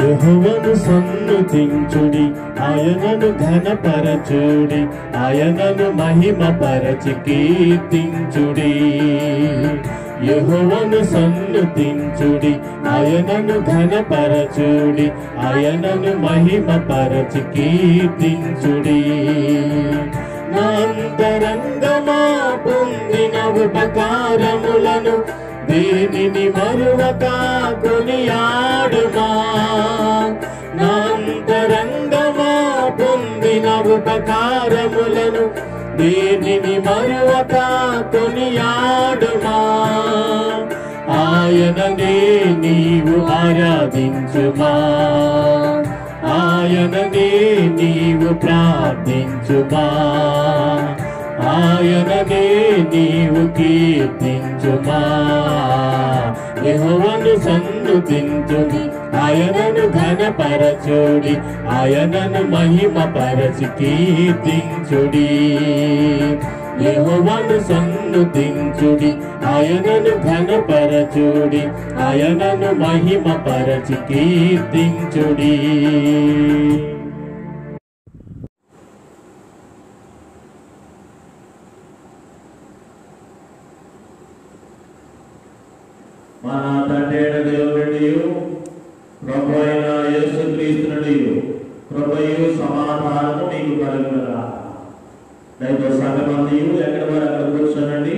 యెహోవాను సన్నుతించుడి, ఆయనను ఘనపరచుడి, ఆయనను మహిమపరచి కీర్తించుడి. యెహోవాను సన్నుతించుడి, ఆయనను ఘనపరచుడి, ఆయనను మహిమపరచి కీర్తించుడి. నా అంతరంగమా పొందిన ఉపకారములను దేనిని మరువక కొనియాడుమా. నా అంతరంగమా పొందిన ఉపకారములను దేనిని మరువక కొనియాడుమా. ఆయననే నీవు ఆరాధించుమా, ఆయననే నీవు ప్రార్థించుమా, ఆయననే నీవు కీర్తించుమా. యెహోవాను సన్నుతించుడి, ఆయనను ఘనపరచుడి, ఆయనను మహిమపరచి కీర్తించుడి. యెహోవాను సన్నుతించుడి, ఆయనను ఘనపరచుడి, ఆయనను మహిమపరచి కీర్తించుడి. మన తండ్రి అయిన దేవుని ప్రభు అయిన యేసుక్రీస్తు నుండి కృపయు సమాధానము మీకు కలుగునుగా. దైవ సంఘమంతయు ఎక్కడ వారు అక్కడ కూర్చోనండి.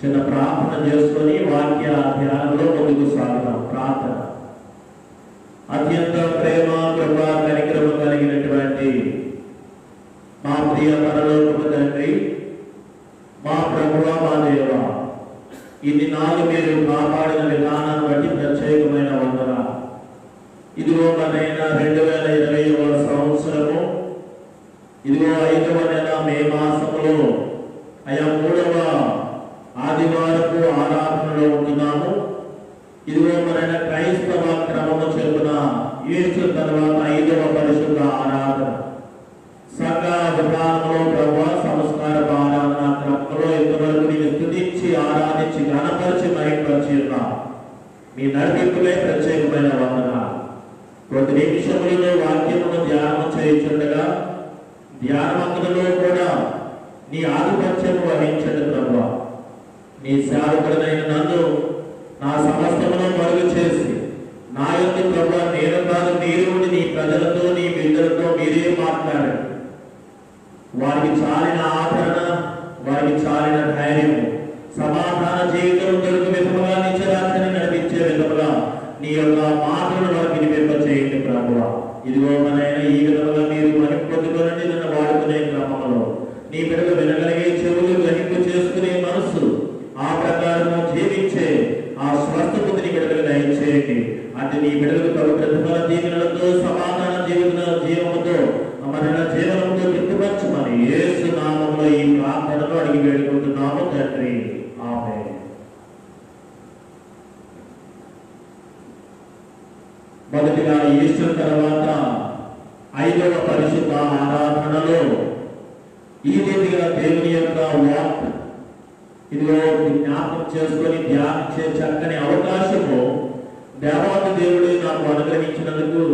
చిన్న ప్రార్థన చేసుకొని వాక్య ధ్యానంలో ముందుకు సాగుతాం. ప్రార్థన. అత్యంత ప్రేమ కృప కనికరము కలిగినటువంటి మా ప్రియ పరలోకపు తండ్రి, మా ప్రభువా, మా దేవా, ఇన్ని నాలు మీరు కాపాడిన విధానాన్ని బట్టి ప్రత్యేకమైన వందనాలు. ఇదిగో మనైనా 2020వ సంవత్సరము, ఇదిగో 5వ నెల మే మాసములో 3వ ఆదివారపు ఆరాధనలో ఉంటున్నాము. ఇదిగో మనైనా క్రైస్తవ క్రమము చెప్పున ఈస్టర్ తర్వాత 5వ పరిశుద్ధ ఆరాధన. సంఘ విధానంలో ప్రభు సంస్కార ఆరాధన క్రమంలో ఇంతవరకు నేను స్తుతించి ఆరాధించి ఘనపరిచి మహిమపరిచి మీ నడిపింపులే ప్రత్యేకమైన వందనాలు. కొద్ది నిమిషములలో వాక్యమును ధ్యానం చేయుచుండగా ధ్యానమందులో కూడా నీ ఆధిపత్యము వహించండి ప్రభు. నీ సేవకుడనైన నన్ను నా సమస్తమును మరుగు చేసి నా యొక్క ప్రభు నేను కాదు మీరు నీ ప్రజలతో నీ బిడ్డలతో మీరే మాట్లాడండి. వారికి చాలిన ఆదరణ, వారికి చాలిన ధైర్యము, సమాధాన జీవితం దొరికి విధముగా నిత్యరాత్రిని నడిపించే విధముగా నీ యొక్క మాటలను వారికి వినిపింపచేయండి ప్రభువా. ఇదిగో మనైనా ఈ విధముగా మీరు మనం పొందుకోనండి. నన్ను వాడుకునే క్రమంలో నీ బిడ్డలు వినగలిగే చెవులు, గ్రహింపు చేసుకునే మనస్సు, ఆ ప్రకారం జీవించే ఆ స్వస్థ బుద్ధిని బిడ్డలు దయచేయండి. అంటే నీ బిడ్డలకు ప్రభు ప్రతిఫల దీవెనలతో సమాధాన జీవముతో మన జీవనంతో తృప్తిపరచమని యేసు నామములో ఈ ప్రార్థనలో అడిగి వేడుకుంటున్నాము తండ్రి. ఆమేన్. మొదటిగా ఈస్టర్ తర్వాత 5వ పరిశుద్ధ ఆరాధనలో ఈ రీతిగా దేవుని యొక్క వాక్ ఇదిగో జ్ఞాపకం చేసుకొని ధ్యానించే చక్కని అవకాశము దేవాది దేవుడే నాకు అనుగ్రహించినందుకు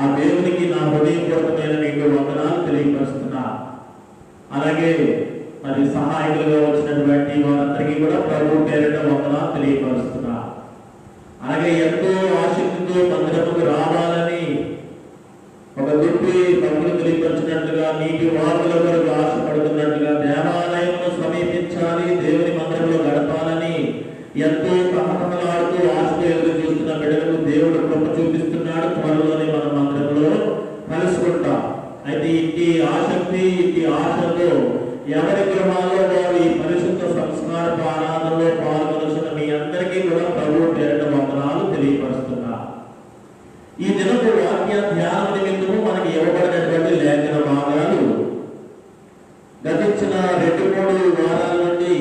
ఆ దేవునికి నా హృదయపూర్వకమైన మీకు వందనాలు తెలియపరుస్తున్నా. అలాగే మరి సహాయకులుగా వచ్చినటువంటి వారందరికీ కూడా ప్రభు పేరిట వందనాలు తెలియపరుస్తున్నా. అలాగే ఎంతో ఆసక్తితో మందిరముకు రావాలని ఒక దుర్పి భక్తులు తెలియపరిచినట్లుగా, నీటి వాగుల వరకు ఆశపడుతున్నట్లుగా దేవాలయమును సమీపించాలి, దేవుని మందిరంలో గడపాలని ఎంతో తహతహలాడుతూ ఆశతో ఎదురు చూస్తున్న బిడ్డలకు దేవుడు కృప చూపిస్తున్నాడు. త్వరలోనే మన మందిరంలో కలుసుకుంటాం. అయితే ఇంటి ఆసక్తి, ఇంటి ఆశతో ఎవరి గృహాల్లో వారు ఈ పరిశుద్ధ సంస్కార ఆరాధనలో పాల్గొనవలసిన మీ అందరికీ కూడా ప్రభు పేరిట వందనాలు తెలియపరుస్తున్నా. ఈ దినపు వాక్య ధ్యాన నిమిత్తము మనకి ఇవ్వబడినటువంటి లేఖన భాగాలు గతించిన 2-3 వారాల నుండి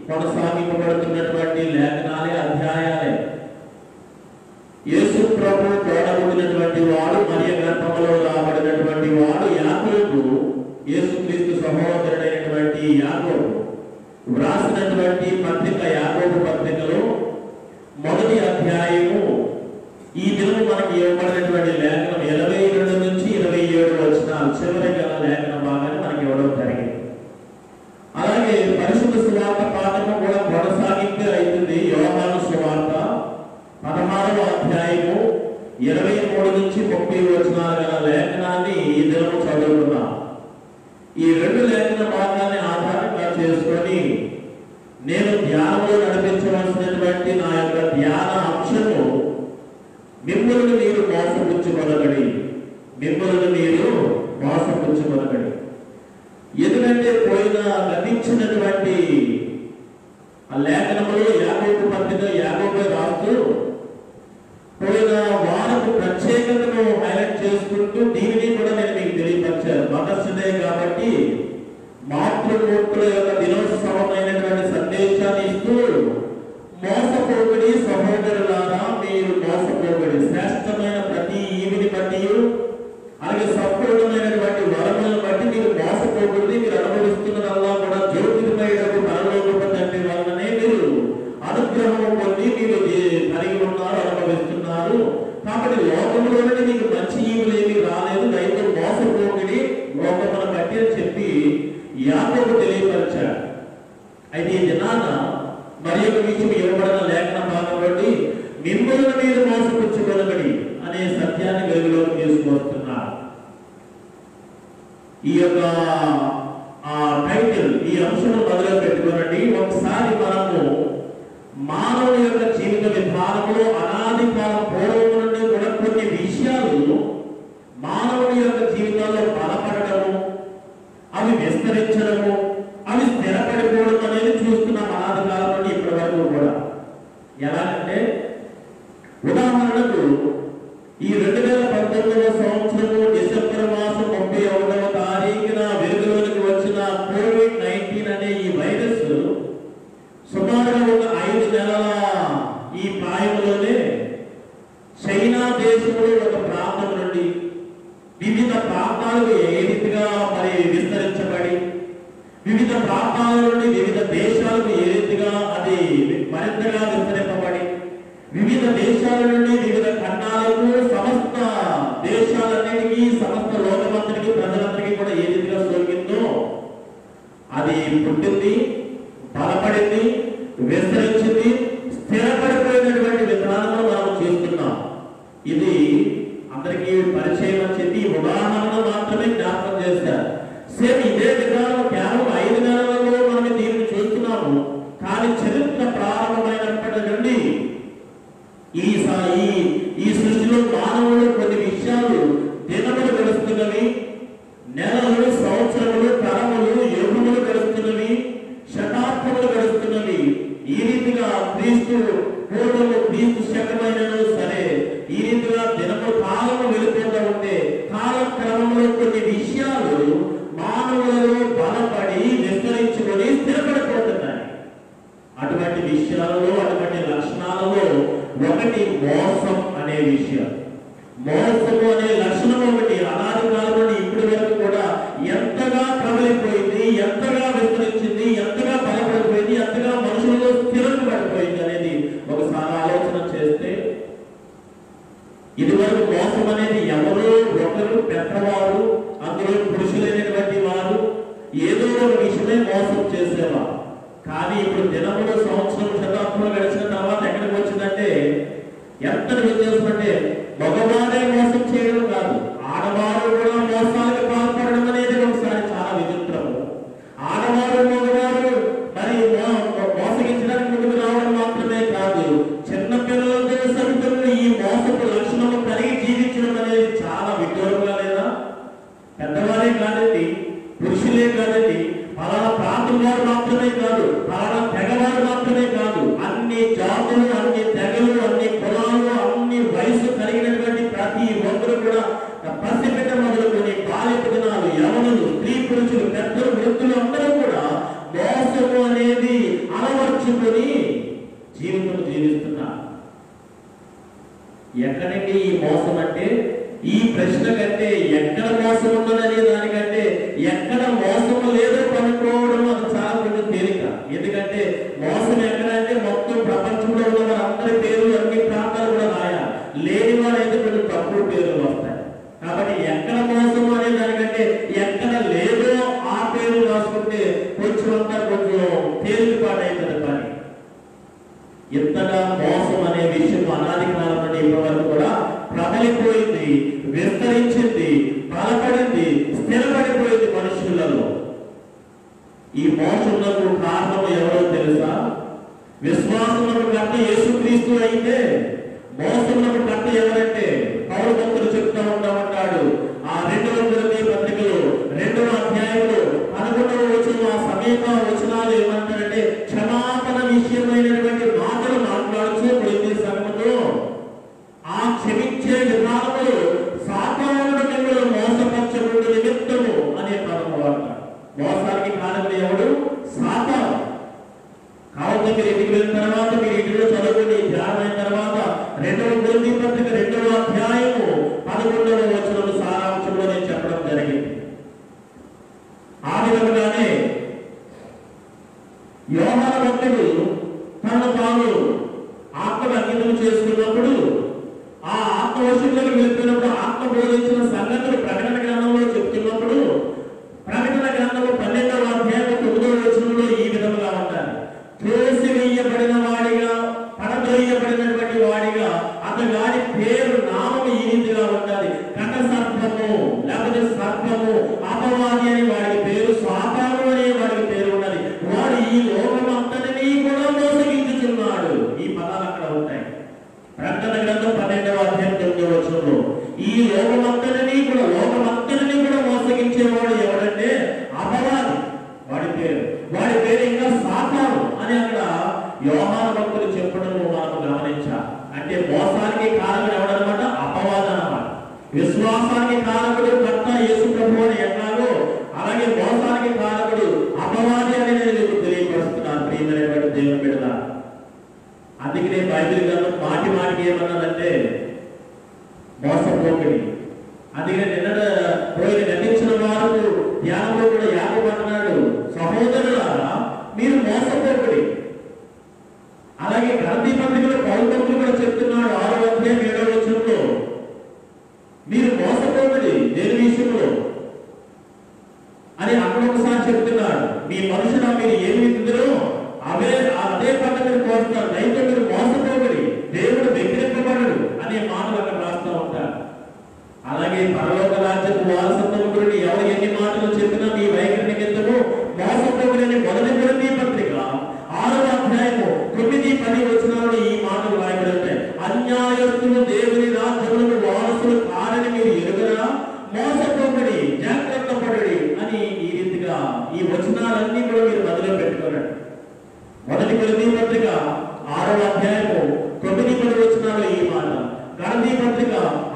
కొనసాగింపబడుతున్నటువంటి లేఖనాలే, అధ్యాయాలే. యేసు ప్రభు తోడబుడినటువంటి వాడు, మరియ గర్భంలో రాబడినటువంటి వాడు యాకోబు, యేసుక్రీస్తు సహోదరుడైనటువంటి యాకోబు వ్రాసినటువంటి పత్రిక యాకోబు పత్రికలో మొదటి అధ్యాయము ఇవ్వబడినటువంటి లేఖనం 22 నుంచి 27 వచ్చిన చివరి గల లేఖన భాగాన్ని మనకి ఇవ్వడం జరిగింది. అలాగే పరిశుద్ధ సువార్త పాఠము కూడా కొనసాగింపే అవుతుంది. యోహాను సువార్త 16వ అధ్యాయము 23 నుంచి 30 వచనాల గల లేఖనాన్ని ఈ దినము చదువుకున్నాం. ఈ రెండు లేఖన భాగాన్ని ఆధారంగా చేసుకొని నేను ధ్యానంలో నడిపించవలసినటువంటి నా యొక్క ధ్యాన అంశము మిమ్మల్ని మీరు మోసపుచ్చుకొనగడి, మిమ్మల్ని మీరు మోసపుచ్చుకొనగడి. ఎందుకంటే పోయిన గతించినటువంటి ఆ లేఖనములో యాకోబు పత్రిక యాకోబు రాస్తూ పోయిన వారపు ప్రత్యేకతను హైలైట్ చేసుకుంటూ దీనిని కూడా నేను మీకు తెలియపరిచాను. మదర్స్ డే కాబట్టి మాతృమూర్తుల యొక్క దినోత్సవమైనటువంటి సందేశాన్ని ఇస్తూ మోసపోకడి సహోదరులారా, మీరు మోసపోకడి, శ్రేష్టమైన ప్రతి ఈవిని బట్టి అలాగే సంపూర్ణమైనటువంటి వరములను బట్టి మీరు మోసపోకూడదు. మీరు అనుభవిస్తున్నదల్లా కూడా జ్యోతిర్మయుడకు పరలోకపు తండ్రి వల్లనే మీరు అనుగ్రహం పొంది మీరు కలిగి ఉన్నారు, అనుభవిస్తున్నారు. కాబట్టి లోకంలోనే మీకు మంచి ఈవులు ఏమీ రాలేదు, దయతో మోసపోకడి లోకమును బట్టి అని చెప్పి యాకోబు తెలియపరిచాడు. అయితే ఈ దినాన మరి ఒక విషయం ఇవ్వబడిన లేఖన భాగంలో మిమ్మల్ని మీరు మోసపుచ్చుకొనగడి అనే సత్యాన్ని వెలుగులోకి తీసుకొస్తున్నారు. ఈ యొక్క టైటిల్, ఈ అంశం మొదలు పెట్టుకోనండి. ఒకసారి మనము మానవుని యొక్క జీవిత విధానంలో అనాది కాలం పూర్వం నుండి కూడా కొన్ని విషయాలు మానవుని యొక్క జీవితాల్లో బలపడము, అవి విస్తరించడము, అవి స్థిరపడిపోవడం అనేది చూస్తున్నాం అనాది కాలం నుండి ఇప్పటి వరకు కూడా. ఎలాగంటే ఉదాహరణకు ఈ 2019వ సంవత్సరము డిసెంబర్ మాసం 31వ తారీఖున వెలుగులోనికి వచ్చిన COVID-19 అనే ఈ వైరస్ సుమారుగా ఒక 5 నెలల ఈ ప్రాయంలోనే చైనా దేశంలో ఒక ప్రాంతం నుండి వివిధ ప్రాంతాలకు ఏ రీతిగా మరి విస్తరించబడి వివిధ ప్రాంతాల నుండి వివిధ దేశాలకు ఏ రీతిగా అది మరింతగా విస్తరింపబడి వివిధ దేశాల నుండి వివిధ ఖండాలకు సమస్త దేశాలన్నిటికీ సమస్త లోకమంతటికి ప్రజలందరికీ కూడా ఏ రీతిగా సోకిందో అది పుట్టింది, బలపడింది, విస్తరించింది, స్థిరపడిపోయినటువంటి విధానంలో మనం చూస్తున్నాం. ఇది అందరికీ పరిచయం అని చెప్పి ఉదాహరణ మాత్రమే జ్ఞాపకం చేస్తారు. సేమ్ ఇదే విధానం కేవలం 5 నెలలలో మనం దీన్ని చూస్తున్నాము. కానీ చరిత్ర ప్రారంభమైనప్పటి నుండి ఈ సృష్టిలో మానవులు కొన్ని విషయాలు దినములు గడుస్తున్నవి, నెలలు, సంవత్సరములు, తరములు, యుగములు గడుస్తున్నవి, శతాబ్దములు గడుస్తున్నవి. ఈ రీతిగా క్రీస్తు పూర్వము, క్రీస్తు శకమైనను సరే ఈ రీతిగా దినము కాలము వెళ్ళిపోతూ ఉంటే కాల క్రమంలో కొన్ని విషయాలు మానవులలో బలపడి విస్తరించుకొని స్థిరపడిపోతున్నాయి. అటువంటి విషయాలలో, అటువంటి లక్షణాలలో ఒకటి మోసం అనే విషయం. మోసము అనే లక్షణం ఒకటి అనాది కాలం నుండి ఇప్పటి వరకు కూడా ఎంతగా ప్రబలిపోయింది, ఎంతగా విస్తరించింది, ఎంతగా బలపడిపోయింది, ఎంతగా మనుషులలో స్థిరపడిపోయింది అనేది ఒకసారి ఆలోచన చేస్తే ఇదివరకు మోసం అనేది ఎవరో ఒకరు పెద్దవారు, అందులో పురుషులైనటువంటి వారు ఏదో ఒక విషయమే మోసం చేసేవారు. కానీ ఇప్పుడు దినములు, సంవత్సరం, శతాబ్దాలు గడిచిన తర్వాత ఎక్కడికి వచ్చిందంటే ఎంత వ్యత్యాసం అంటే మగవారే మోసం చేయడం కాదు, ఆడవారు కూడా మోసాలకు పాల్పడడం అనేది ఒకసారి చాలా విచిత్రము. ఆడవారు, మగవారు మరి మోసగించడానికి ముందుకు రావడం మాత్రమే కాదు, చిన్న పిల్లలతో సైతం ఈ మోసపు లక్షణము కలిగి జీవించడం అనేది చాలా విడ్డూరంగా లేదా? పెద్దవారే కాదండి, పురుషులే కాదండి, పలానా ప్రాంతం వారు మాత్రమే కాదు, పలానా తెగవారు మాత్రమే కాదు, అన్ని జాతులు, అన్ని తెగలు, అన్ని కులాలు, అన్ని వయసు కలిగినటువంటి ప్రతి ఒక్కరు కూడా పసిబిడ్డ మొదలుకొని బాలిక దినాలు, యవనులు, స్త్రీ పురుషులు, పెద్దలు, వృద్ధులు అందరూ కూడా మోసము అనేది అలవర్చుకొని జీవితం జీవిస్తున్నారు. ఎక్కడండి ఈ మోసం అంటే? ఈ ప్రశ్న కంటే ఎక్కడ మోసం ఉన్నదనే దానికంటే ఎక్కడ మోసము లేదో కనుక్కోవడం అది చాలా కొంచెం తేలిక. ఎందుకంటే మోసం ఎక్కడంటే మొత్తం ప్రపంచంలో ఉన్న వారందరి పేర్లు అన్ని ప్రాంతాలు కూడా రాయాలి. లేని వారైతే కొంచెం ఇంతగా మోసం అనే విషయం అనాది కాలం నుండి ఇప్పటి వరకు కూడా ప్రబలిపోయింది, విస్తరించింది, బలపడింది, స్థిరపడిపోయింది మనుషులలో. ఈ మోసములకు కారణం ఎవరో తెలుసా? విశ్వాసములకు కర్త యేసుక్రీస్తు అయితే మోసములకు కర్త ఎవరంటే పౌలు భక్తులు చెప్తా ఉంటాడు. ఆ 2వ కొరింథీ పత్రికలో 2వ అధ్యాయంలో 11వ వచనం ఆ సమీప వచనాలు ఏమంటారంటే క్షమాపణ విషయమైనటువంటి మాటలు మాట్లాడుతూ కొరింథీ సంఘముతో ఆ క్షమించే విధానములు సాతానుడు మిమ్మల్ని మోసపరచకుండా నిమిత్తము అనే పదము వాడతాడు. మోసానికి కారణం ఎవడు? సాతాను. కాబట్టి మీరు ఇంటికి వెళ్ళిన తర్వాత మీరు ఇంటిలో చదువుకుని ధ్యానమైన తర్వాత 2వ కొరింథీ పత్రిక 2వ అధ్యాయము 11వ వచనం సారాంశంలో నేను చెప్పడం జరిగింది. ఆ విధంగానే యోహాను భక్తుడు తనను తాను ఆత్మను అంకితం చేసుకున్నప్పుడు ఆ ఆత్మవశంలోకి వెళ్ళిపోయినప్పుడు ఆత్మ బోధించిన సంగతులు ప్రకటన గ్రంథంలో చెప్తున్నప్పుడు ప్రకటన గ్రంథంలో 12వ అధ్యాయం 9వ వచనంలో ఈ విధంగా ఉంటారు. త్రోసివేయబడిన వాడిగా, పడద్రోయబడినటువంటి వాడిగా అతగాడి పేరు నామము ఈ రీతిగా ఉండాలి. కట సర్పము లేకపోతే సర్పము, అపవాది అని వాడికి పేరు, సాతాను అనే వాడికి పేరు ఉన్నది. వాడు ఈ లోకమంతటినీ కూడా మోసగించుచున్నాడు. ఈ పదాలు అక్కడ ఉంటాయి. ప్రకటన గ్రంథం 12వ అధ్యాయం 9వ వచనంలో ఈ లోకమంతటినీ కూడా మోసగించేవాడు ఎవరంటే అపవాది. వాడి పేరు ఇంకా సాతాను అని అక్కడ యోహాను భక్తులు చెప్పడం మనం గమనించాలి. అంటే మోసానికి కారణం ఎవడనమాట? అపవాది అన్నమాట. విశ్వాసానికి కారకుడు కర్త యేసు ప్రభువు అని ఎన్నాగో అలాగే మోసానికి కారకుడు అపవాది అని నేను మీకు తెలియపరుస్తున్నాను ప్రియమైనటువంటి దేవుని బిడ్డలారా. అందుకనే బైబిల్ గ్రంథం మాటికి ఏమన్నదంటే మోసపోకడి. అందుకనే పోయిన గతించిన వారు ధ్యానంలో కూడా యాకోబు అంటున్నాడు, సహోదరులారా మీరు మోసపోకడి. అలాగే గలతీ పత్రికలో పౌలు భక్తులు కూడా చెప్తున్నాడు 6వ అధ్యాయం 7వ వచనంలో మీరు మోసపోకడి దేని విషయంలో అని అక్కడ ఒకసారి చెప్తున్నాడు. మీ మనుషుల మీరు ఏమి విత్తుదరో అదే పంట మీరు కోరుతారు, రైతు మీరు మోసపోకడి, దేవుడు వ్యతిరేకపడడు అనే మాటలు అక్కడ రాస్తూ ఉంటారు. అలాగే పరలోక రాజ్యపు వారసత్వం గురించి ఎవరు ఎన్ని మాటలు చెప్పినా మీ వైఖరిని కిందము మోసపోకడి అని 1వ కొరింథీ పత్రిక 6వ అధ్యాయము 9-10 వచనాలలో ఈ మాటలు రాయబడి ఉంటాయి. అన్యాయస్తులు దేవుని రాజ్యములకు వారసులు కారని మీరు ఎరుగరా, మోసపోకడి, జాగ్రత్త పడడి అని ఈ రీతిగా ఈ వచనాలన్నీ కూడా మీరు మొదలు పెట్టుకోరండి. 1వ కొరింథీ పత్రిక 6వ అధ్యాయము 9-10 వచనాల్లో ఈ మాట, గలతీ పత్రిక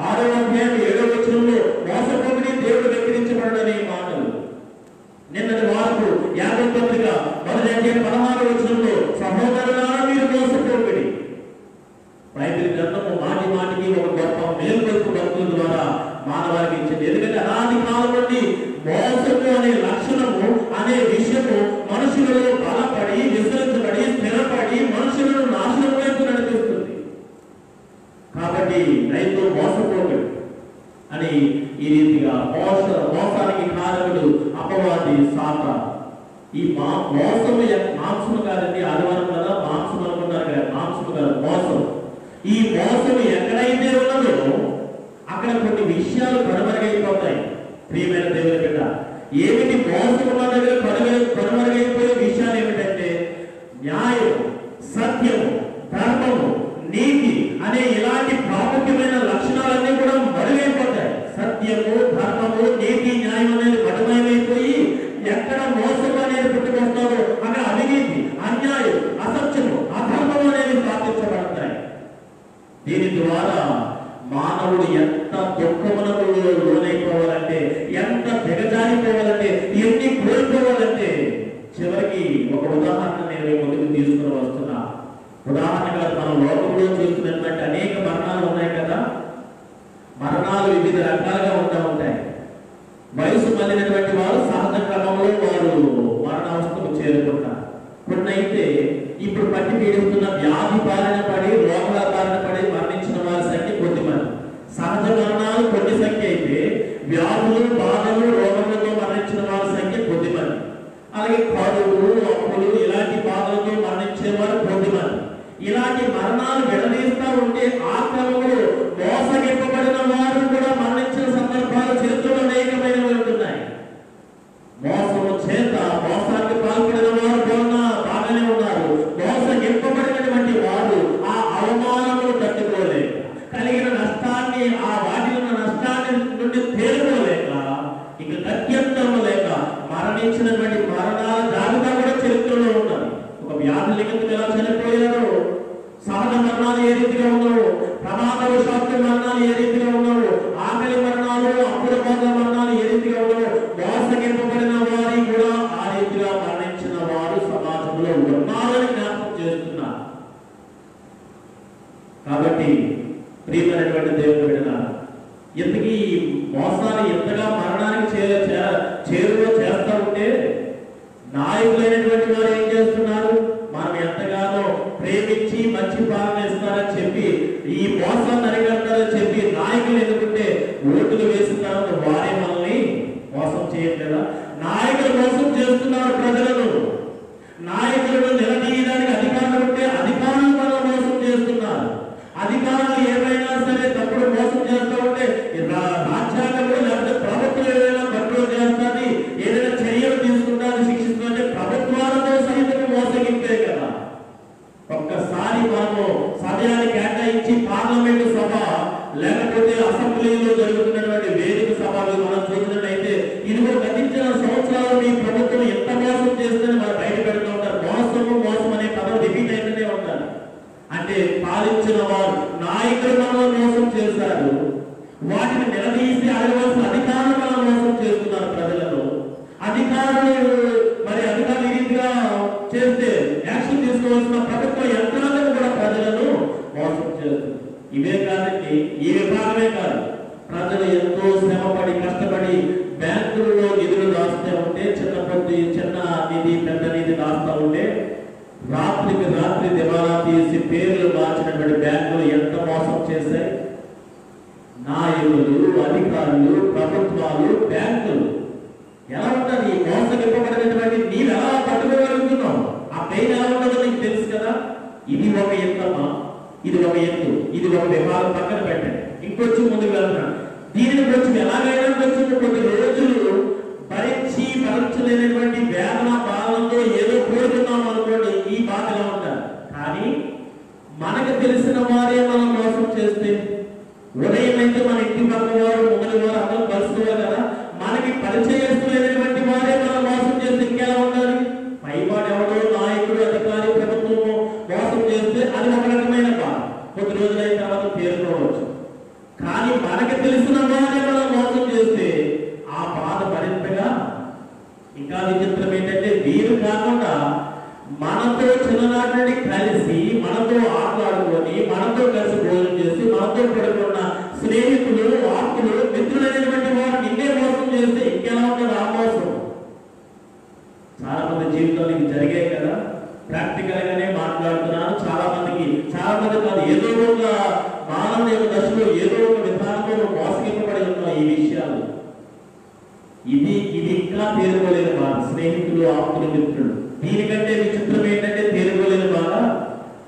6వ అధ్యాయం 7వ వచనంలో మోసపోకడి, దేవుడు వెక్కిరించబడని మాటలు. నిన్నటి వారు యాకోబు పత్రిక 1వ అధ్యాయం 16వ వచనంలో సహోదరులారా మీరు మోసపోకడి. బైబిల్ గ్రంథము మాటికి ఒక గొప్ప మేల్కొల్పు భక్తుల ద్వారా మానవానికి ఇచ్చింది. ఎందుకంటే అనాది కాలం నుండి మోసము అనే లక్షణము అనే విషయము మనుషులలో బలపడి, విస్తరించబడి, స్థిరపడి మనుషులను నాశనం వైపు నడిపిస్తుంది. కాబట్టి రైతు మోసపోకడు అని ఈ రీతిగా మోసానికి కారకుడు అపవాది సాతాను. ఈ మోసము మాంసము కాదండి, ఆదివారం కదా మాంసం అనుకున్నారు కదా, మాంసము కాదు మోసం. ఈ మోసము ఎక్కడైతే ఉన్నదో అక్కడ కొన్ని విషయాలు కనుమరుగైపోతాయి. ప్రియమైన దేవుని బిడ్డ, ఏమిటి మోసము మన దగ్గర కనుమరుగైపోయే విషయాలు ఏమిటంటే న్యాయం, సత్యము, ధర్మము, నీతి అనే ఇలాంటి ప్రాముఖ్యమైన లక్షణాలన్నీ కూడా మరుగైపోతాయి. సత్యము, ధర్మము, నీతి, న్యాయం అనేది మటుమయమైపోయి ఎక్కడ మోసం అనేది పుట్టుకొస్తారో అక్కడ అవినీతి, అన్యాయం, అసత్యము, అధర్మము అనేవి స్థాపించబడతాయి. దీని ద్వారా మానవుడు ఎంత దుఃఖమునకు లోనైపోవాలంటే, ఎంత దిగజారిపోవాలంటే, ఎన్ని కోల్పోవాలంటే చివరికి ఒక ఉదాహరణ నేను ముందుకు తీసుకుని వస్తున్నా. ఉదాహరణగా మనం లోకంలో చూస్తున్నటువంటి అనేక మరణాలు ఉన్నాయి కదా. మరణాలు వివిధ రకాలుగా ఉంటాయి. వయసు మళ్ళినటువంటి వారు సహజ క్రమంలో వారు మరణావస్థకు చేరుకుంటారు. కొన్నైతే ఇప్పుడు పట్టి పీడిస్తున్న వ్యాధి బారిన పడి, రోగాల బారిన పడి మరణించిన వారి సంఖ్య కొద్దిమంది. సహజ మరణాలు కొన్ని సంఖ్య అయితే వ్యాధులు, బాధలు, రోగములతో మరణించిన వారి సంఖ్య కొద్దిమంది. అలాగే కరువు, అప్పులు ఇలాంటి బాధలతో మరణించే వారు కొద్దిమంది. ఇలాంటి మరణాలు విడదీస్తూ ఉంటే ఆ క్రమంలో మోసగింపబడిన వారు కూడా మరణించిన సందర్భాలు చరిత్రలో అనేకమైనవి ఉంటున్నాయి. మోసము చేత మోసానికి పాల్పడిన వారు బాగానే ఉన్నారు. మోసగింపబడినటువంటి వారు ఆ అవమానములు తట్టుకోలేక, కలిగిన నష్టాన్ని, ఆ వాటిలో నష్టాన్ని నుండి తేలుకోలేక, ఇక గత్యంతరం లేక మరణించినటువంటి మరణాల జాబితా కూడా చరిత్రలో ఉన్నది. ఒక వ్యాధి నిమిత్తం ఎలా చనిపోయారో, సహజ మరణాలు ఏ రీతిగా ఉన్నారో, ప్రమాదవశాత్తు మరణాలు ఏ రీతిగా ఉన్నారో, ఆకలి మరణాలు, అప్పుల మరణాలు ఏ రీతిగా ఉన్నారో, మోసగింపబడిన వారి కూడా ఆ రీతిగా మరణించిన వారు సమాజంలో ఉన్నారని జ్ఞాపకం చేస్తున్నారు. కాబట్టి ప్రియమైనటువంటి దేవుని బిడ్డలారా, ఇంతకీ మోసాలు ఎంతగా మరణానికి చేరువ చేస్తూ ఉంటే నాయకులైనటువంటి వారు ఏం చేస్తున్నారు? మనం ఎంతగానో ప్రేమించి మంచి పాలన ఇస్తారని చెప్పి, ఈ మోసాన్ని అరికడతారని చెప్పి నాయకులు ఎందుకంటే ఓటులు వేస్తున్నారని వారే మనల్ని మోసం చేయట్లేదా? నాయకులు మోసం చేస్తున్నారు ప్రజలను. నాయకులను నిలదీయడానికి అధికారులు ఉంటే అధికారులు మనం మోసం చేస్తున్నారు. అధికారులు ఏమైనా సరే తప్పుడు మోసం చేస్తూ ఉంటే రాజ్యాంగంలో లేకపోతే ప్రభుత్వం ఏదైనా కంట్రోల్ చేస్తుంది, ఏదైనా చర్యలు తీసుకుంటారు, శిక్షిస్తుంటే ప్రభుత్వాలతో సైతం మోసగింపే కదా. ఒక్కసారి మనము సమయాన్ని కేటాయించి పార్లమెంటు సభ లేకపోతే అసెంబ్లీలో జరుగుతున్నటువంటి వేదిక సభలు మనం చూసినట్లయితే ఇదిగో గతించిన సంవత్సరాలు మీ ప్రభుత్వం ఎంత మోసం చేస్తుందని మనం బయట పెడుతూ ఉంటారు. మోసం అనే పదం రిపీట్ అయితేనే ఉంటారు. అంటే పాలించిన వారు నాయకులు మనం మోసం చేశారు, వాటిని నిలదీసి అడగవలసిన అధికారులు మనం మోసం చేస్తున్నారు ప్రజలను. అధికారులు ఈ రీతిగా చేస్తే యాక్షన్ తీసుకోవాల్సిన ప్రభుత్వ యంత్రాంగం కూడా ప్రజలను మోసం చేస్తుంది. ఇవే కాదండి, ఈ విభాగమే కాదు, ప్రజలు ఎంతో శ్రమపడి కష్టపడి బ్యాంకులలో నిధులు దాస్తూ ఉంటే, చిన్న నిధి పెద్ద నిధి దాస్తూ ఉంటే రాత్రికి రాత్రి దివాలా తీసి పేర్లు మార్చినటువంటి బ్యాంకులు ఎంత మోసం చేశాయి. నాయకులు, అధికారులు, ప్రభుత్వాలు, బ్యాంకులు ఎలా ఉంటుంది? మోసగింపబడినటువంటి నీవు ఎలా పట్టుకోగలుగుతున్నావు? ఆ పెయిన్ ఎలా ఉంటుందో నీకు తెలుసు కదా. ఇది ఒక ఎత్తమ్మా, ఇది ఒక ఎత్తు, ఇది ఒక విభాగం పక్కన పెట్టండి. ఇంకొచ్చి ముందుకు వెళ్తున్నాను. దీనిని కొంచెం ఎలాగైనా కొంచెం కొన్ని రోజులు భరించలేనటువంటి వేదన బాధలతో ఏదో కోరుకున్నాం అనుకోండి, ఈ బాధ ఎలా ఉంటారు. కానీ మనకు తెలిసిన వారే మనం మోసం చేస్తే, ఉదయం అయితే మన ఇంటి పక్క వారు, ముంగలి వారు అందరూ కలుసుకోవాలి కదా. మనకి పరిచయస్తులైనటువంటి వారే మనం మోసం చేస్తే ఇంకెలా ఉండాలి? పైవాడు ఎవడో నాయకుడు, అధికారి, ప్రభుత్వము మోసం చేస్తే అది ఒక రకమైన బాధ, కొద్ది రోజులైన తర్వాత పేర్కోవచ్చు. కానీ మనకి తెలిసిన వారే మనం మోసం చేస్తే ఆ బాధ మరింతగా. ఇంకా విచిత్రం ఏంటంటే, వీరు కాకుండా మనతో చిన్ననాటి నుండి కలిసి, మనతో ఆటలాడుకొని, మనతో కలిసి భోజనం చేసి, మనతో పడుకున్న స్నేహితులు, ఆప్తులు, మిత్రులైనటువంటి వారు నిన్నే మోసం చేస్తే ఇంకెలా ఉంటుంది ఆ మోసం? చాలా మంది జీవితంలో ఇది జరిగాయి కదా. ప్రాక్టికల్ గానే మాట్లాడుతున్నాను. చాలా మంది కాదు, ఏదో ఒక మానవ దశలో ఏదో ఒక విధానంలో మోసగింపబడి ఉన్నాం ఈ విషయాలు. ఇది ఇంకా తేరుకోలేని బాధ. స్నేహితులు, ఆప్తులు, మిత్రులు. దీనికంటే విచిత్రం ఏంటంటే, తేరుకోలేని బాధ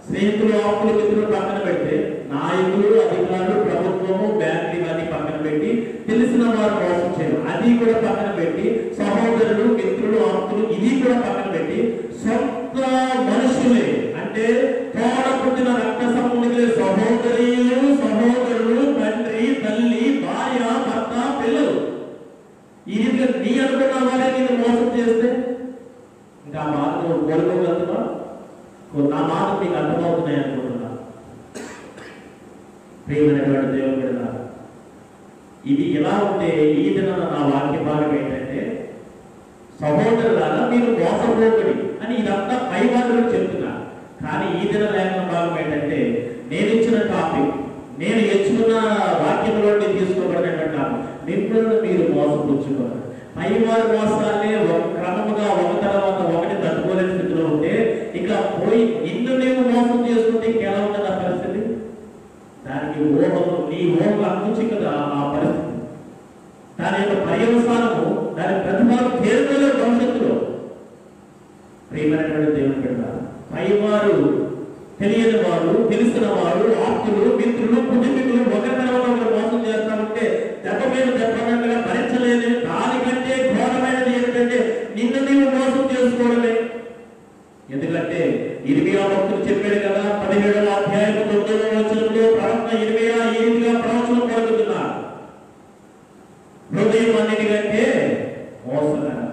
స్నేహితులు, ఆప్తులు, మిత్రులు పక్కన పెడితే, నాయకులు, అధికారులు, ప్రభుత్వము, బ్యాంకు ఇవన్నీ పక్కన పెట్టి, తెలిసిన వారు మోసం చేయడం అది కూడా పక్కన పెట్టి, సహోదరులు, మిత్రులు, ఆప్తులు ఇది కూడా పక్కన పెట్టి, సొంత మనుషులే అంటే తోడ పుట్టిన రక్త సంబంధికులే సహోదరులు, తండ్రి, తల్లి, భార్య, భర్త, పిల్లలు, ఈ రీతిగా నీ అనుకున్న వారే నేను మోసం చేస్తే ఇంకా ఆ మాట నువ్వు కోరుకోగలుగుతావా? నా మాట మీకు అర్థమవుతున్నాయి అనుకుంటున్నా. ప్రియమైనటువంటి దేవుని బిడ్డలారా, ఇది ఎలా ఉంటే ఈ దిన నా వాక్య భాగం ఏంటంటే, సహోదరులారా మీరు మోసపోకడి అని ఇదంతా పైవాళ్ళు చెప్తున్నారు. కానీ ఈ దిన లేఖన భాగం ఏంటంటే, నేను ఇచ్చిన టాపిక్, నేను ఇచ్చిన వాక్యంలోని తీసుకోబడినటువంటి టాపిక్, మిమ్మల్ని మీరు మోసపుచ్చుకోరు. పైవారి మోసాలే ఒక క్రమముగా ఒక తర్వాత ఒకటి తట్టుకోలేని స్థితిలో ఉంటే, ఇక పోయి నిన్ను నీవు మోసం చేసుకుంటే ఇంకెలా ఉంటుంది ఆ పరిస్థితి? దానికి ఊహలు, నీ ఊహలు అందించి కదా ఆ పరిస్థితి. దాని యొక్క పర్యవసానము, దాని ప్రతిఫలం తేరుకోలే భవిష్యత్తులో. ప్రియమైనటువంటి దేవుని బిడ్డ, పైవారు తెలియని వారు, తెలిసిన వారు, ఆప్తులు, మిత్రులు, కుటుంబీకులు ఒకరి తర్వాత ఒకరు మోసం చేస్తా ఉంటే దెబ్బ మీద దెబ్బన్నట్టుగా భరించలేదు. దానికంటే ఘోరమైనది ఏంటంటే నిన్ను నీవు మోసం చేసుకోవడమే. ఎందుకంటే ఇర్మియా భక్తుడు చెప్పాడు కదా, 17వ అధ్యాయం 9వ వచనంలో ప్రవక్త ఇర్మియా ఈ రీతిగా ప్రవచనం పలుకుతున్నాడు. హృదయం అన్నిటికంటే మోసకరం,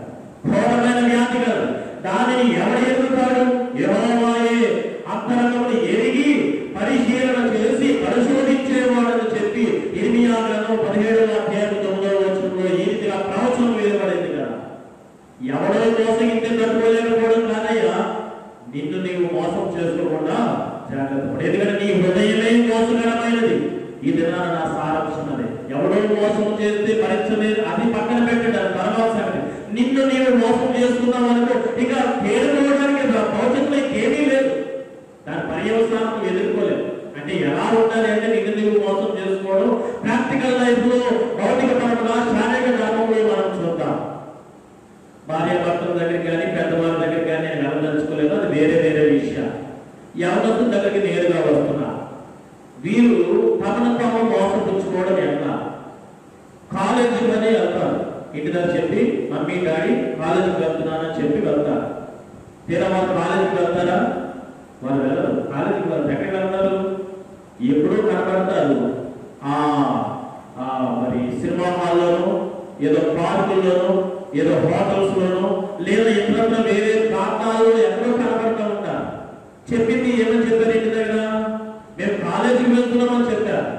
ఘోరమైన వ్యాధి కాదు. దానిని ఎవరు ఎదుగుతాడు? యెహోవాయే అంతరంగమును ఎరిగి పరిశీలన చేసి పరిశోధించేవాడని చెప్పి ఇర్మియా గ్రంథం 17వ అధ్యాయం 9వ వచనంలో ఈ రీతిగా ప్రవచనం వేయబడింది కదా. ఎవరో మోసగిస్తే తట్టుకోలేకపోవడం కాదయ్యా, నిన్ను నీవు మోసం చేసుకోకుండా జాగ్రత్త పడు. ఎందుకంటే నీ హృదయమే మోసకరమైనది. ఈ దినాన నా సారాంశం అదే. ఎవడో మోసం చేస్తే భరించలేదు, అది పక్కన పెట్టడం తర్వాత సంగతి. నిన్ను నీవు మోసం చేసుకున్నావు అనుకో, ఇక తేరుకోవడానికి భవిష్యత్తులో ఏమీ లేదు. దాని పర్యవసానం ఎదుర్కోలేదు. అంటే ఎలా ఉండాలి అంటే నిన్ను నీవు మోసం చేసుకోవడం ప్రాక్టికల్ లైఫ్ లో భౌతిక పరంగా శారీరక ధర్మంలో మనం చూద్దాం. భార్య భర్తల దగ్గర కానీ పెద్దవాళ్ళ దగ్గర కానీ నేను వెళ్ళదలుచుకోలేదు, అది వేరే వేరే విషయం. యవనస్తుల దగ్గరికి నేరుగా వస్తున్నా. వీరు తమను తాము మోసపుచ్చుకోవడం ఎట్లా? కాలేజీకి అని వెళ్తారు. ఇంటి దగ్గర చెప్పి మమ్మీ డాడీ కాలేజీకి వెళ్తున్నానని చెప్పి వెళ్తారు. తీరా వాళ్ళు కాలేజీకి వెళ్తారా? వాళ్ళు వెళ్ళరు. కాలేజీకి వాళ్ళు ఎక్కడికి వెళ్తారు? ఎప్పుడూ కనబడతారు మరి సినిమా హాల్లోనూ, ఏదో పార్కుల్లోనూ, ఏదో హోటల్స్ లోనూ, లేదా ఇతర వేరే ప్రాంతాల్లో ఎక్కడో కనబడుతూ ఉంటారు. చెప్పింది ఏమని చెప్పారు? ఇంటి దగ్గర మేము కాలేజీకి వెళ్తున్నామని చెప్పారు.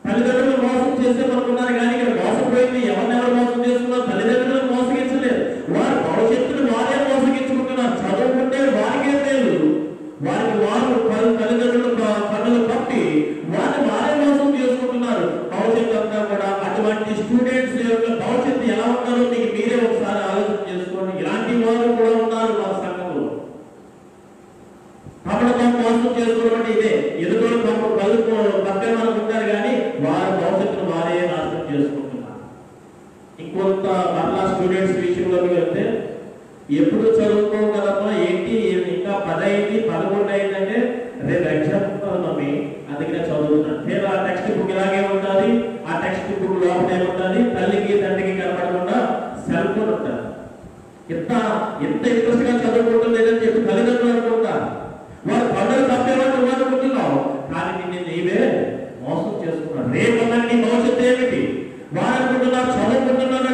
తల్లిదండ్రులు మోసం చేసేమనుకున్నారు కానీ ఇక్కడ మోసపోయింది ఎవరినెవరు మోసం చేసుకున్నారు? తల్లిదండ్రులు మోసగించలేదు. వారి భవిష్యత్తును వారే మోసగించుకుంటున్నారు. చదువుకుంటే వారికే మేలు, వారికి వారు తల్లిదండ్రులు కన్నులు పట్టి వారిని వారే మోసం చేసుకుంటున్నారు. భవిష్యత్తు అంతా కూడా అటువంటి స్టూడెంట్స్ యొక్క భవిష్యత్తు ఎలా ఉన్నారో మీకు మీరే ఒకసారి ఆలోచన చేసుకోండి. ఇలాంటి వారు కూడా ఉన్నారు మన సంఘంలో. తమను మోసం చేసుకోవడం అంటే ఇదే. ఎదుగులు తమ పక్కన మనకు ఉంటారు కానీ వారి భవిష్యత్తును వారే నాశనం చేసుకుంటున్నారు. ఇంకొంత మరలా స్టూడెంట్స్ విషయంలోకి వెళ్తే ఎప్పుడు చదువుకోగలమా ఏంటి, ఇంకా 10 అయింది 11 అయిందంటే రేపు ఎగ్జామ్ మమ్మీ అందుకనే చదువుతున్నాను. లేదా ఆ టెక్స్ట్ బుక్ ఇలాగే ఉంటుంది. ఆ టెక్స్ట్ బుక్ లోపల ఏముంటుంది? తల్లికి తండ్రికి కనపడకుండా సెల్ ఫోన్ ఉంటుంది. ఎంత ఇంట్రెస్ట్ గా చదువుకుంటుంది లేదని చెప్పి తల్లిదండ్రులు అనుకుంటారు. వారు పండుగ తప్పేవాళ్ళు నువ్వు అనుకుంటున్నావు, కానీ నిన్ను నీవే మోసం చేసుకున్నాడు. రేపు నీ భవిష్యత్తు ఏమిటి? వారు అనుకుంటున్నారు చదువుకుంటున్నాడు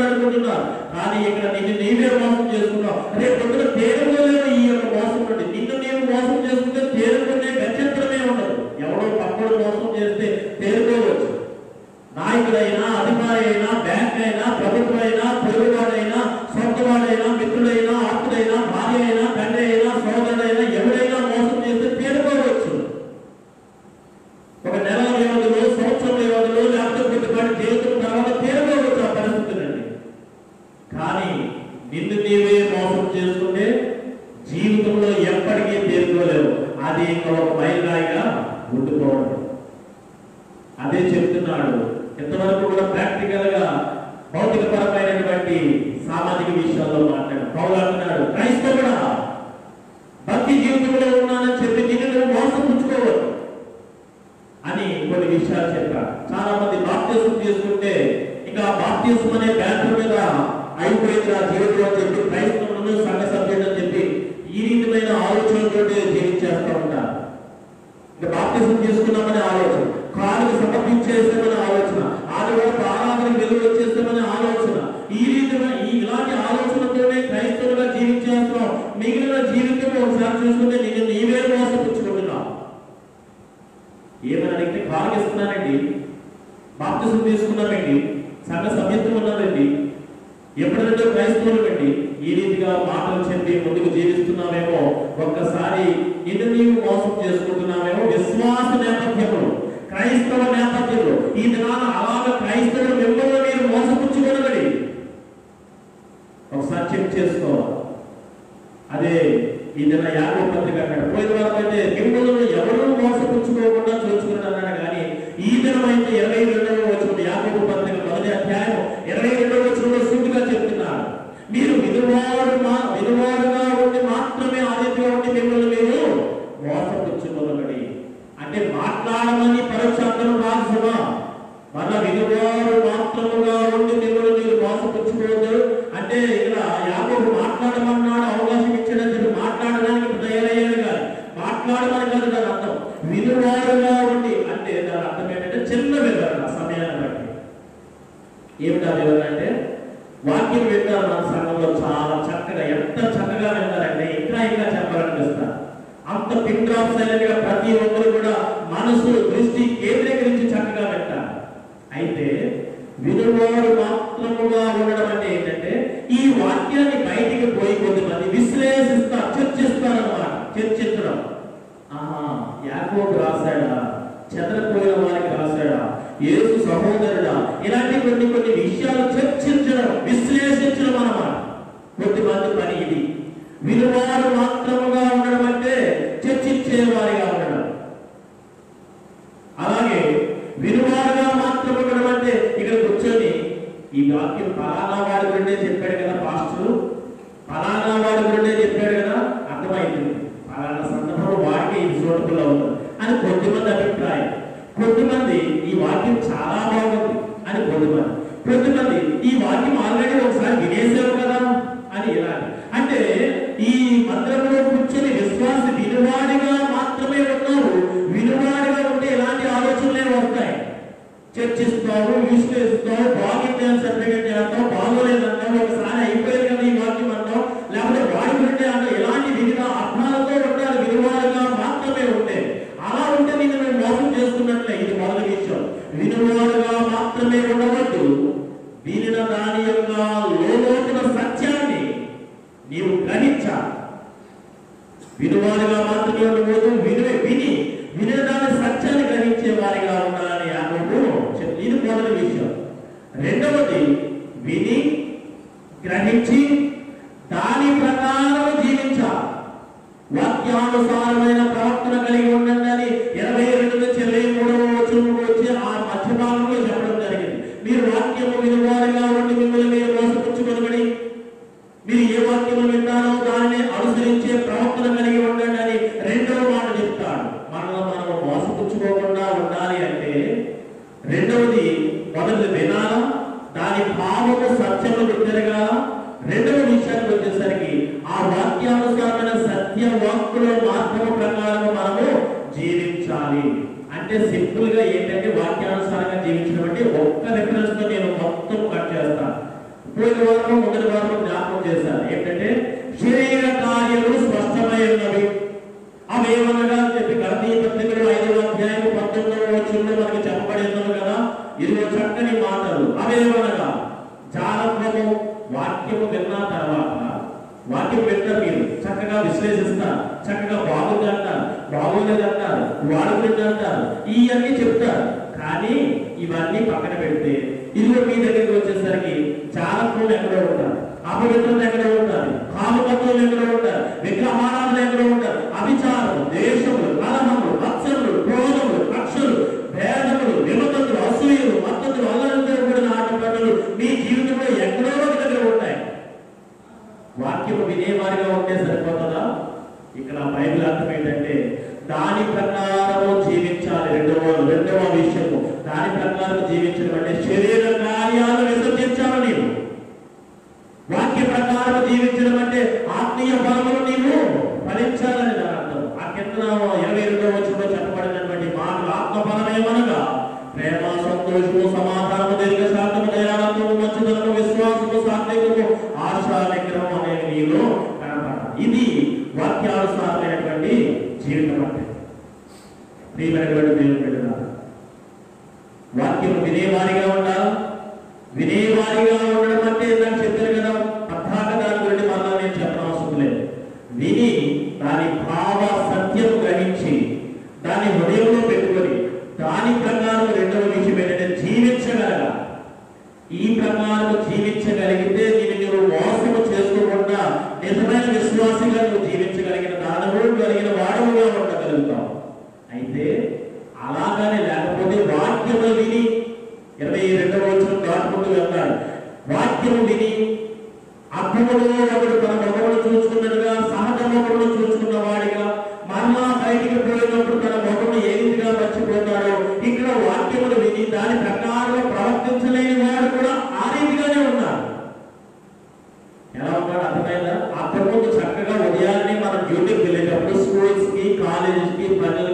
అనుకుంటున్నారు, కానీ ఇక్కడ నిన్ను నీవే మోసం చేసుకున్నావు. రేపు పొద్దున తేరుకోలేవు ఈ యొక్క మోసం నుండి. నిన్ను నీవు మోసం చేసుకుంటే తేరుకునే గత్యంతరమే ఉండదు. ఎవరో పక్కడు మోసం చేస్తే తేరుకోవచ్చు. నాయకుడైనా, అధికారి అయినా, బ్యాంక్ అయినా, ప్రభుత్వం అయినా, పొరుగువాడైనా, సొంతవాడైనా, మిత్రుడైనా, ఆప్తుడైనా, భార్య అయినా, తండ్రి అయినా, సోదరుడైనా, ఎవరైనా మోసం చేస్తే తేరుకోవచ్చు. ఒక నెల వ్యవధిలో, సంవత్సరం వ్యవధిలో, లేకపోతే కొద్దిపాటి జీవితం తర్వాత తేరుకోవచ్చు ఆ పరిస్థితులండి. కానీ నిన్ను నీవే మోసం చేసుకుంటే జీవితంలో ఎప్పటికీ తేరుకోలేవు. అది ఇంకా ఒక మైలురాయిగా ఉండిపోవడం. అదే చెప్తున్నాడు. ఇంతవరకు కూడా ప్రాక్టికల్ గా భౌతిక పరమైనటువంటి సామాజిక విషయాల్లో మాట్లాడు. పౌలు అంటున్నాడు, క్రైస్తవుడా భక్తి జీవితంలో ఉన్నానని చెప్పి నిన్ను నువ్వు మోసపుచ్చుకోవద్దు అని కొన్ని విషయాలు చెప్పాడు. చాలా మంది బాప్తిసం చేసుకుంటే ఇంకా బాప్తిసం అనే బ్యాటర్ మీద అయిపోయింది ఆ జీవితం అని చెప్పి క్రైస్తవులను సంఘ సభ్యుడు అని చెప్పి ఈ రీతిమైన ఆలోచనతో జీవించేస్తూ ఉంటారు. ఇంకా బాప్తిసం చేసుకున్నామనే ఆలోచన, కాలుకి సమర్పించేస్తామనే ఆలోచన, ఆదివారం ఆరాధనకు వెలుగు వచ్చేస్తామనే ఆలోచన, ఇలాంటి ఆలోచనతోనే క్రైస్తవులుగా జీవించేస్తున్నాం. మిగిలిన జీవితం ఒకసారి చూసుకుంటే నేను నీవే మోసపుచ్చుకుంటున్నావు. ఏమని అడిగితే కాలుకి ఇస్తున్నానండి, బాప్తిసం తీసుకున్నామండి, సంఘ సభ్యత్వం ఉన్నారండి, ఎప్పుడంటే క్రైస్తవులు పెట్టి ఈ రీతిగా మాటలు చెప్పి ముందుకు జీవిస్తున్నామేమో, ఒక్కసారి నిన్ను నీవు మోసం చేసుకుంటున్నామేమో. విశ్వాస నేపథ్యంలో, క్రైస్తవ నేపథ్యంలో ఈ దినాన అలాగ క్రైస్తవులు మిమ్మల్ని మీరు మోసపుచ్చుకోనగడి ఒకసారి చెక్ చేసుకోవాలి. అదే ఈ దిన యాకోబు పత్రిక అన్నాడు. పోయిన వారం అయితే మిమ్మల్ని ఎవరూ మోసపుచ్చుకోకుండా చూసుకుని అన్నాడు. కానీ ఈ దినం అయితే 22వ వచనం యాకోబు పత్రిక 1వ అధ్యాయం 22వ వచనంలో సూటిగా చెప్తున్నారు, మీరు వినువారుగా ఉండి మాత్రమే ఆ రీతిగా ఉండి మిమ్మల్ని మీరు మోసం మోసపుచ్చుకొనబడి. అంటే మాట్లాడమని పరోక్షాంతరం రాదు సుమా. మళ్ళా వినువారు మాత్రముగా ఉండి మిమ్మల్ని మీరు మోసపుచ్చుకోవద్దు అంటే ఇక్కడ యాకోబు మాట్లాడమన్నాడు, అవకాశం ఇచ్చాడని చెప్పి మాట్లాడడానికి తయారయ్యాడు కాదు, మాట్లాడమని కాదు దాని అర్థం. వినువారుగా ఉండి అంటే దాని అర్థం ఏంటంటే చిన్న వివరణ సమయాన్ని బట్టి. ఏమిటా వివరణ అంటే వాక్యం వింటారు మన సంఘంలో చాలా చక్కగా, ఎంత చక్కగా వింటారంటే ఇంకా చెప్పాలనిపిస్తారు. అంత పిన్ డ్రాప్ సైలెంట్ గా ప్రతి ఒక్కరు కూడా మనసు దృష్టి కేంద్రీకరించి చక్కగా వింటారు. అయితే వినువారు మాత్రముగా ఉండడం అంటే ఏంటంటే ఈ వాక్యాన్ని బయటికి పోయి కొంతమంది విశ్లేషిస్తారు, చర్చిస్తారు అన్నమాట. చర్చించడం, ఆహా యాకోబు రాశాడా, చెదరపోయిన వారికి రాశాడా, యేసు సహోదరుడా, ఇలాంటి కొన్ని విషయాలు చర్చించడం, విశ్లేషించడం అన్నమాట కొద్దిమంది పని ఇది. వినువారు మాత్రముగా ఉండడం అంటే చర్చించేవారిగా ఉండడం. అలాగే వినువారుగా మాత్రం ఉండడం అంటే ఇక్కడ కూర్చొని ఈ వాక్యం పలానా వాడి గురిండే చెప్పాడు కదా పాస్టర్, పలానా వాడి గురిండే చెప్పాడు కదా, అర్థమైంది పలానా సందర్భంలో వాడికి ఇది సూటబుల్ అవుతుంది అని కొద్దిమంది అభిప్రాయం. కొద్దిమంది ఈ వాక్యం చాలా బాగుంది అని కొద్దిమంది ఈ వాక్యం ఆల్రెడీ ఒకసారి వినేసావు కదా అని ఇలా. అంటే ఈ మందిరంలో కూర్చొని విశ్వాసి వినువాడిగా మాత్రమే ఉన్నారు. వినువాడిగా ఉంటే ఎలాంటి ఆలోచనలే వస్తాయి. చర్చిస్తావు, విశ్లేషిస్తావు, బాగుందని సర్టిఫికేట్ చేస్తావు, బాగోలేదంటావు, ఒకసారి అయిపోయింది కదా ఈ వాక్యం అంటావు, లేకపోతే వాడి గురింటే అంటావు. ఎలాంటి వివిధ అర్థాలతో ఉండాలి వినువాడిగా మాత్రమే ఉంటే. అలా ఉంటే నేను మోసం చేస్తున్నట్లే. ఇది మొదటి విషయం. వినువాడుగా మాత్రమే ఉండవద్దు, వినిన దాని యొక్క లోతున సత్యాన్ని నీవు గ్రహించాలి. వినువాడుగా మాత్రమే ఉండవద్దు, వినిన దాని సత్యాన్ని గ్రహించే వారిగా ఉండాలని యాకోబు చెప్తుంది. ఇది మొదటి విషయం. రెండవది విని గ్రహించి దాని ప్రకారం జీవించాలి. వాక్యానుసారమైన ప్రవర్తన కలిగి ఉండండి అని 22-23 వచ్చి ఆ మధ్య భాగంలో చెప్పడం జరిగింది. మీరు వాక్యము వినువారుగా ఉండి మిమ్మల్ని మీరు మోసపుచ్చుకొనబడి మీరు ఏ వాక్యము వింటారో దానిని అనుసరించే ప్రవర్తన కలిగి ఉండండి అని రెండవ మాట చెప్తాడు. మనము మోసపుచ్చుకోకుండా ఉండాలి అంటే రెండవది మొదటి వినాలా, దాని భావము సత్యము గుర్తిరగాల. రెండవ విషయానికి వచ్చేసరికి ఆ వాక్యానుసారమైన సత్య వాక్కుల మార్గము ప్రకారం మనము జీవించాలి. అంటే సింపుల్ గా ఏంటంటే వాక్యానుసారంగా జీవించడం అంటే ఒక్క రిఫరెన్స్ తో నేను మొత్తం కట్ చేస్తాను. పోయిన వారం మొదటి వారం జ్ఞాపకం చేశాను. ఏంటంటే శరీర కార్యములు స్పష్టమై ఉన్నవి. అవేమనగా చెప్పి గలతీ పత్రికలో 5వ అధ్యాయం 19వ వచనంలో మనకి చెప్పబడి ఉన్నవి కదా. ఇదిగో చక్కని మాటలు. అవేమనగా జాలత్వము. వాక్యము విన్న తర్వాత వాక్యం వింటారు, మీరు చక్కగా విశ్లేషిస్తారు, చక్కగా బాగుంది అంటారు, బాగోలేదు అంటారు, వాడుకుంది అంటారు, ఇవన్నీ చెప్తారు. కానీ ఇవన్నీ పక్కన పెడితే ఇదిగో మీ దగ్గరికి వచ్చేసరికి జాలత్వం ఎక్కడో ఉంటారు, అపవిత్రత ఎక్కడో ఉంటారు, కామకత్వం ఎక్కడో ఉంటారు, విగ్రహారాధన ఎక్కడో ఉంటారు, అభిచారం, దేశములు, కలహములు, మత్సరులు, క్రోధములు, కక్షలు, భేదములు, విమతలు, అసూయలు, మద్దతులు, అల్లరితో కూడిన ఆటపాటలు మీ జీవితంలో ఎక్కడో దగ్గర ఉంటాయి. వాక్యము వినేవారిగా ఉంటే సరిపోతుందా? ఇక్కడ బైబిల్ అర్థం ఏంటంటే దాని ప్రకారము జీవించాలి. రెండవ విషయము దాని ప్రకారం జీవించడం అంటే శరీర కార్యాలు విసర్జించాలి. నీవు వాక్య ప్రకారం జీవించడం అంటే ఆత్మీయ బలములు నీవు ఫలించాలని దాని అర్థం. ఆ కింద 22వ వచనంలో చెప్పబడినటువంటి మాటలు ఆత్మఫలమేమనగా ప్రేమ, సంతోషము, సమాధానము, దీర్ఘశాంతము, దయాళత్వము, మంచితనము, విశ్వాసము, సాత్వికము, ఆశా నిగ్రహం అనేవి నీలో కనపడాలి. ఇది వాక్యానుసారమైనటువంటి జీవితం అంటే. ప్రియమైనటువంటి దేవుని బిడ్డలారా, వాక్యం వినేవారిగా ఉండాలి. వినేవారిగా ఉండడం అంటే నాకు చెప్పారు కదా, పద్దాక దాని గురించి మళ్ళా నేను చెప్పనవసరం లేదు. విని దాని భావ సత్యం గ్రహించి దాన్ని హృదయంలో పెట్టుకొని దాని ప్రకారం రెండవ విషయం ఏంటంటే జీవించగలగా. ఈ ప్రకారం జీవించగలిగితే నీవు మోసము చేసుకోకుండా నిజమైన విశ్వాసంగా నువ్వు జీవించగలిగిన దానవుడు కలిగిన వాడవుగా ఉండగలుగుతావు. అయితే అలాగానే లేకపోతే వాక్యము విని 22వ వచనం దాటుకుంటూ వెళ్తాడు. వాక్యము విని అర్థములో ఒకడు తన మొగమును చూసుకున్నట్టుగా సహజ మొగమును చూసుకున్న వాడిగా మరలా బయటికి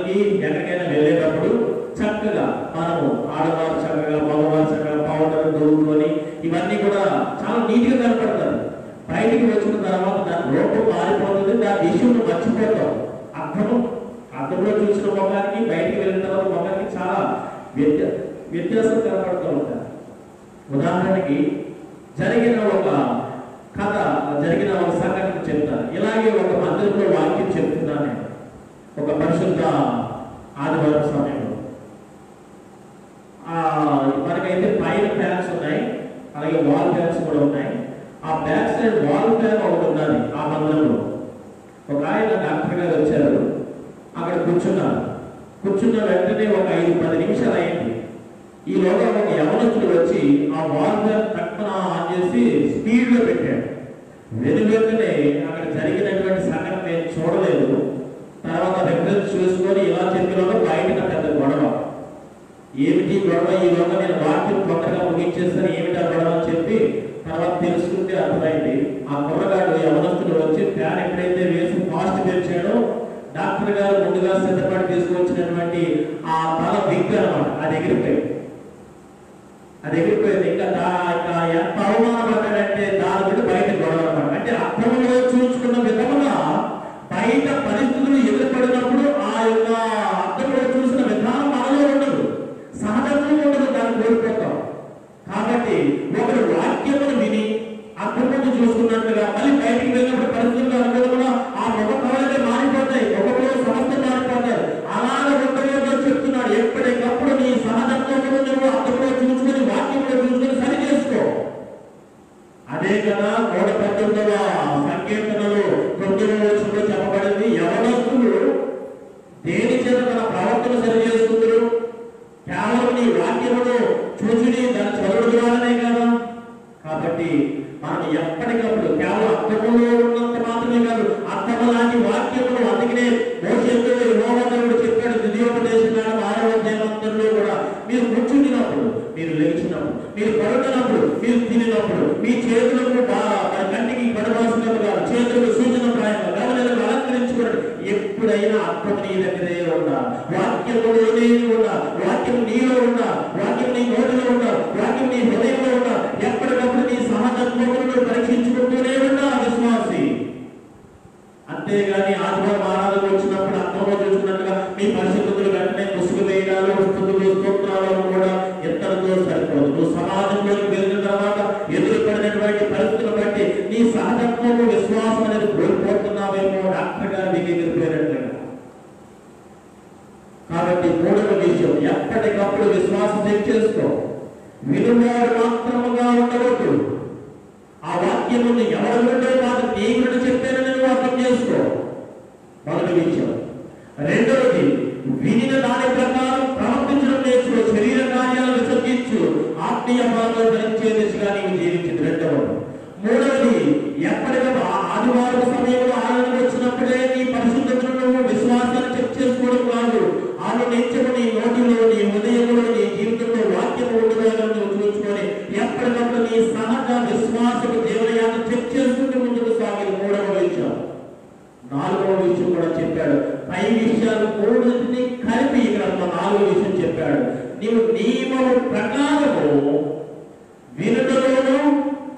పనికి ఎక్కడికైనా వెళ్ళేటప్పుడు చక్కగా మనము ఆడవారు చక్కగా మగవారు చక్కగా పౌడర్ దూరుకొని ఇవన్నీ కూడా చాలా నీట్గా కనపడతారు. బయటికి వచ్చిన తర్వాత దాని రూపం మారిపోతుంది, దాని విషయంలో మర్చిపోతాం. అర్థంలో చూసిన మొగానికి బయటికి వెళ్ళిన తర్వాత మొగానికి చాలా వ్యత్యాసం కనపడుతూ ఉంటారు. ఉదాహరణకి జరిగిన ఒక కథ, జరిగిన ఒక సంఘటన చెప్తాను. ఇలాగే ఒక మందిరంలో వాక్యం చెప్తున్నాను నేను ఒక పరిశుద్ధ ఆదివారం సమయంలో. మనకైతే పైన ఫ్యాన్స్ ఉన్నాయి, అలాగే వాల్ ఫ్యాన్స్ కూడా ఉన్నాయి. ఆ బ్యాక్ సైడ్ వాల్ ఫ్యాన్ ఒకటి ఉన్నది ఆ మందిరంలో. ఒక ఆయన డాక్టర్ గారు వచ్చారు, అక్కడ కూర్చున్నారు. కూర్చున్న వెంటనే ఒక 5-10 నిమిషాలు అయింది. ఈలోగా ఒక యవనస్తుడు వచ్చి ఆ వాల్ ఫ్యాన్ తక్కువ ఆన్ చేసి స్పీడ్లో పెట్టాడు. వెనువెంటనే అక్కడ జరిగినటువంటి సంఘటన నేను చూడలేదు. తర్వాత రెఫరెన్స్ చూసుకొని ఇలా చెప్పిన బయట పెద్ద గొడవ. ఏమిటి గొడవ? ఈలోగా నేను వాక్యం తొందరగా ముగించేస్తాను, ఏమిటా గొడవ అని చెప్పి తర్వాత తెలుసుకుంటే అర్థమైంది. ఆ కుర్రగాడు యవనస్తుడు వచ్చి ఫ్యాన్ ఎప్పుడైతే వేసి ఫాస్ట్ పెంచాడో డాక్టర్ గారు ముందుగా సిద్ధపడి తీసుకొచ్చినటువంటి ఆ తల విగ్ అనమాట, అది ఎగిరిపోయింది. ఇంకా ఎంత అవమానపడ్డాడంటే దాని గురించి బయట గొడవ అనమాట. అంటే అర్థంలో చూసుకున్న విధముగా బయట పరిస్థితులు ఎదురుపడినప్పుడు ఆ యొక్క అర్థంలో చూసిన విధానం మనలో ఉండదు, సహజంగా ఉండదు, దాన్ని కోల్పోతాం. కాబట్టి ఒకరు వాక్యమును విని అర్థంలో చూసుకున్నట్లుగా మళ్ళీ బయటికి వెళ్ళినప్పుడు పరిస్థితులు అనుకూలంగా ఆ ముఖాలనే మారిపోతాయి, ఒకరిలో సమస్య మారిపోతాయి. అలాగే ఒకరిలో చెప్తున్నాడు, ఎప్పటికప్పుడు నీ సహజత్వంలో నువ్వు అర్థంలో చూసుకొని వాక్యంలో చూసుకొని సరి చేసుకో. అదే కదా 119వ సంకీర్తనలో 9వ వచనంలో చెప్పబడింది, యవనస్తులు దేని చేత తన ప్రవర్తన సరి చేసుకుందరు? కేవలం నీ వాక్యమును చూసి దాన్ని చదువు ద్వారానే కదా. కాబట్టి మనం ఎప్పటికప్పుడు కేవలం అర్థములో ఉన్నంత మాత్రమే కాదు, అర్థము లాంటి వాక్యములు. అందుకనే మోషేతో యెహోవా దేవుడు చెప్పాడు ద్వితీయోపదేశం 6వ అధ్యాయంలో కూడా, మీరు కూర్చుంటున్నప్పుడు, మీరు లేచినప్పుడు, మీరు పడుకున్నప్పుడు, మీరు తినినప్పుడు మీ చేతులకు కంటికి పడవలసినట్టుగా చేతులకు సూచన ప్రాయంగా గమనాలను అలంకరించుకోండి. ఎప్పుడైనా అర్థం నీ దగ్గరే ఉందా, వాక్యములోనే ఉందా, వాక్యం నీలో ఉందా, వాక్యం నీ నోటిలో ఉందా, వాక్యం నీ హృదయంలో ఉందా. ఎప్పటికప్పుడు నీ సహజత్వములను పరీక్షించుకుంటూనే ఉందా విశ్వాసి. అంతేగాని ఆదివారం ఆరాధన వచ్చినప్పుడు అర్థంలో చూసుకున్నట్టుగా మీ పరిస్థితులు వెంటనే ముసుగు వేయడాలు, స్తుతులు, స్తోత్రాలను కూడా ఎంతతో సరిపోదు. నువ్వు సమాజంలోకి వెళ్ళిన తర్వాత ఎదురుపడినటువంటి పరిస్థితులు బట్టి నీ సహజత్వము విశ్వాసం అనేది కోల్పోతున్నావేమో డాక్టర్ గారు మీకు ఎదురుపోయినట్లుగా. కాబట్టి 3వ విషయం, ఎప్పటికప్పుడు విశ్వాసం చెక్ చేసుకో. వినువాడు మాత్రముగా ఉండవద్దు. ఆ వాక్యముని ఎవరు వింటే కాదు, నీ గురించి చెప్పానని నువ్వు అర్థం చేసుకో. మొదటి విషయం. రెండవది, వినిన దాని ప్రకారం ప్రవర్తించడం నేర్చుకో. శరీర కార్యాలను విసర్జించు, ఆత్మీయ భావాలు ధరించే దిశగా నీవు జీవించింది. రెండవది. మూడవది, ఎప్పటికప్పుడు ఆదివారం సమయంలో ఆరాధన వచ్చినప్పుడే నీ పరిశుద్ధతను నువ్వు విశ్వాసాన్ని చెక్ చేసుకోవడం కాదు, ఆమె నిత్యము నీ నోటిలో, నీ హృదయంలో, నీ జీవితంలో వాక్యం ఉండగా నువ్వు చూసుకొని ఎప్పటికప్పుడు నీ సహజ విశ్వాసపు జీవనయాన్ని చెక్ చేసుకుంటూ ముందుకు సాగిన 3వ విషయం. 4వ విషయం కూడా చెప్పాడు. పై విషయాలు 3ని కలిపి ఇక్కడ 4వ విషయం చెప్పాడు. నీవు నియమము ప్రకారము వినుటలోను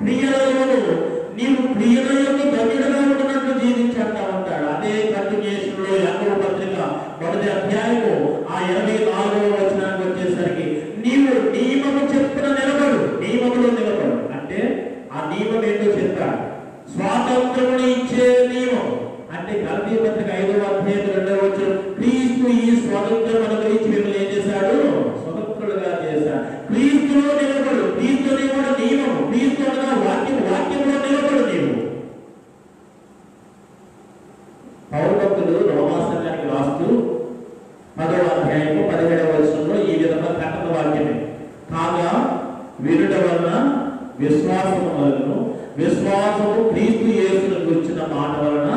క్రియలలోను నీవు క్రియలను ధన్యుడుగా ఉన్నట్లు జీవించంటా ఉంటాడు. అదే కంటిన్యూషన్ లో యాకోబు పత్రిక 1వ అధ్యాయము 24వ వచనానికి వచ్చేసరికి నీవు నియమము చెప్పున నిలబడు, నియమములో నిలబడు. అంటే ఆ నియమం ఏంటో చెప్పాడు. స్వాతంత్రమును ఇచ్చే నియమం అంటే గలతీ పత్రిక 5వ అధ్యాయం 2వ వచనం, క్రీస్తు ఈ స్వాతంత్రం అనుగ్రహించి మిమ్మల్ని ఏం చేశాడు? స్వతంత్రులుగా చేశాడు. క్రీస్తులో నిలబడు. క్రీస్తు నిలబడు నియమము. క్రీస్తు అనగా వాక్యంలో నిలబడు నీవు. పౌలు భక్తుడు రోమా సంఘానికి రాస్తూ 10వ అధ్యాయము 17వ వచనంలో ఈ విధంగా కట్టన వాక్యమే, కాగా వినుట వలన విశ్వాసము వలన, విశ్వాసము క్రీస్తు యేసును గురించిన మాట వలన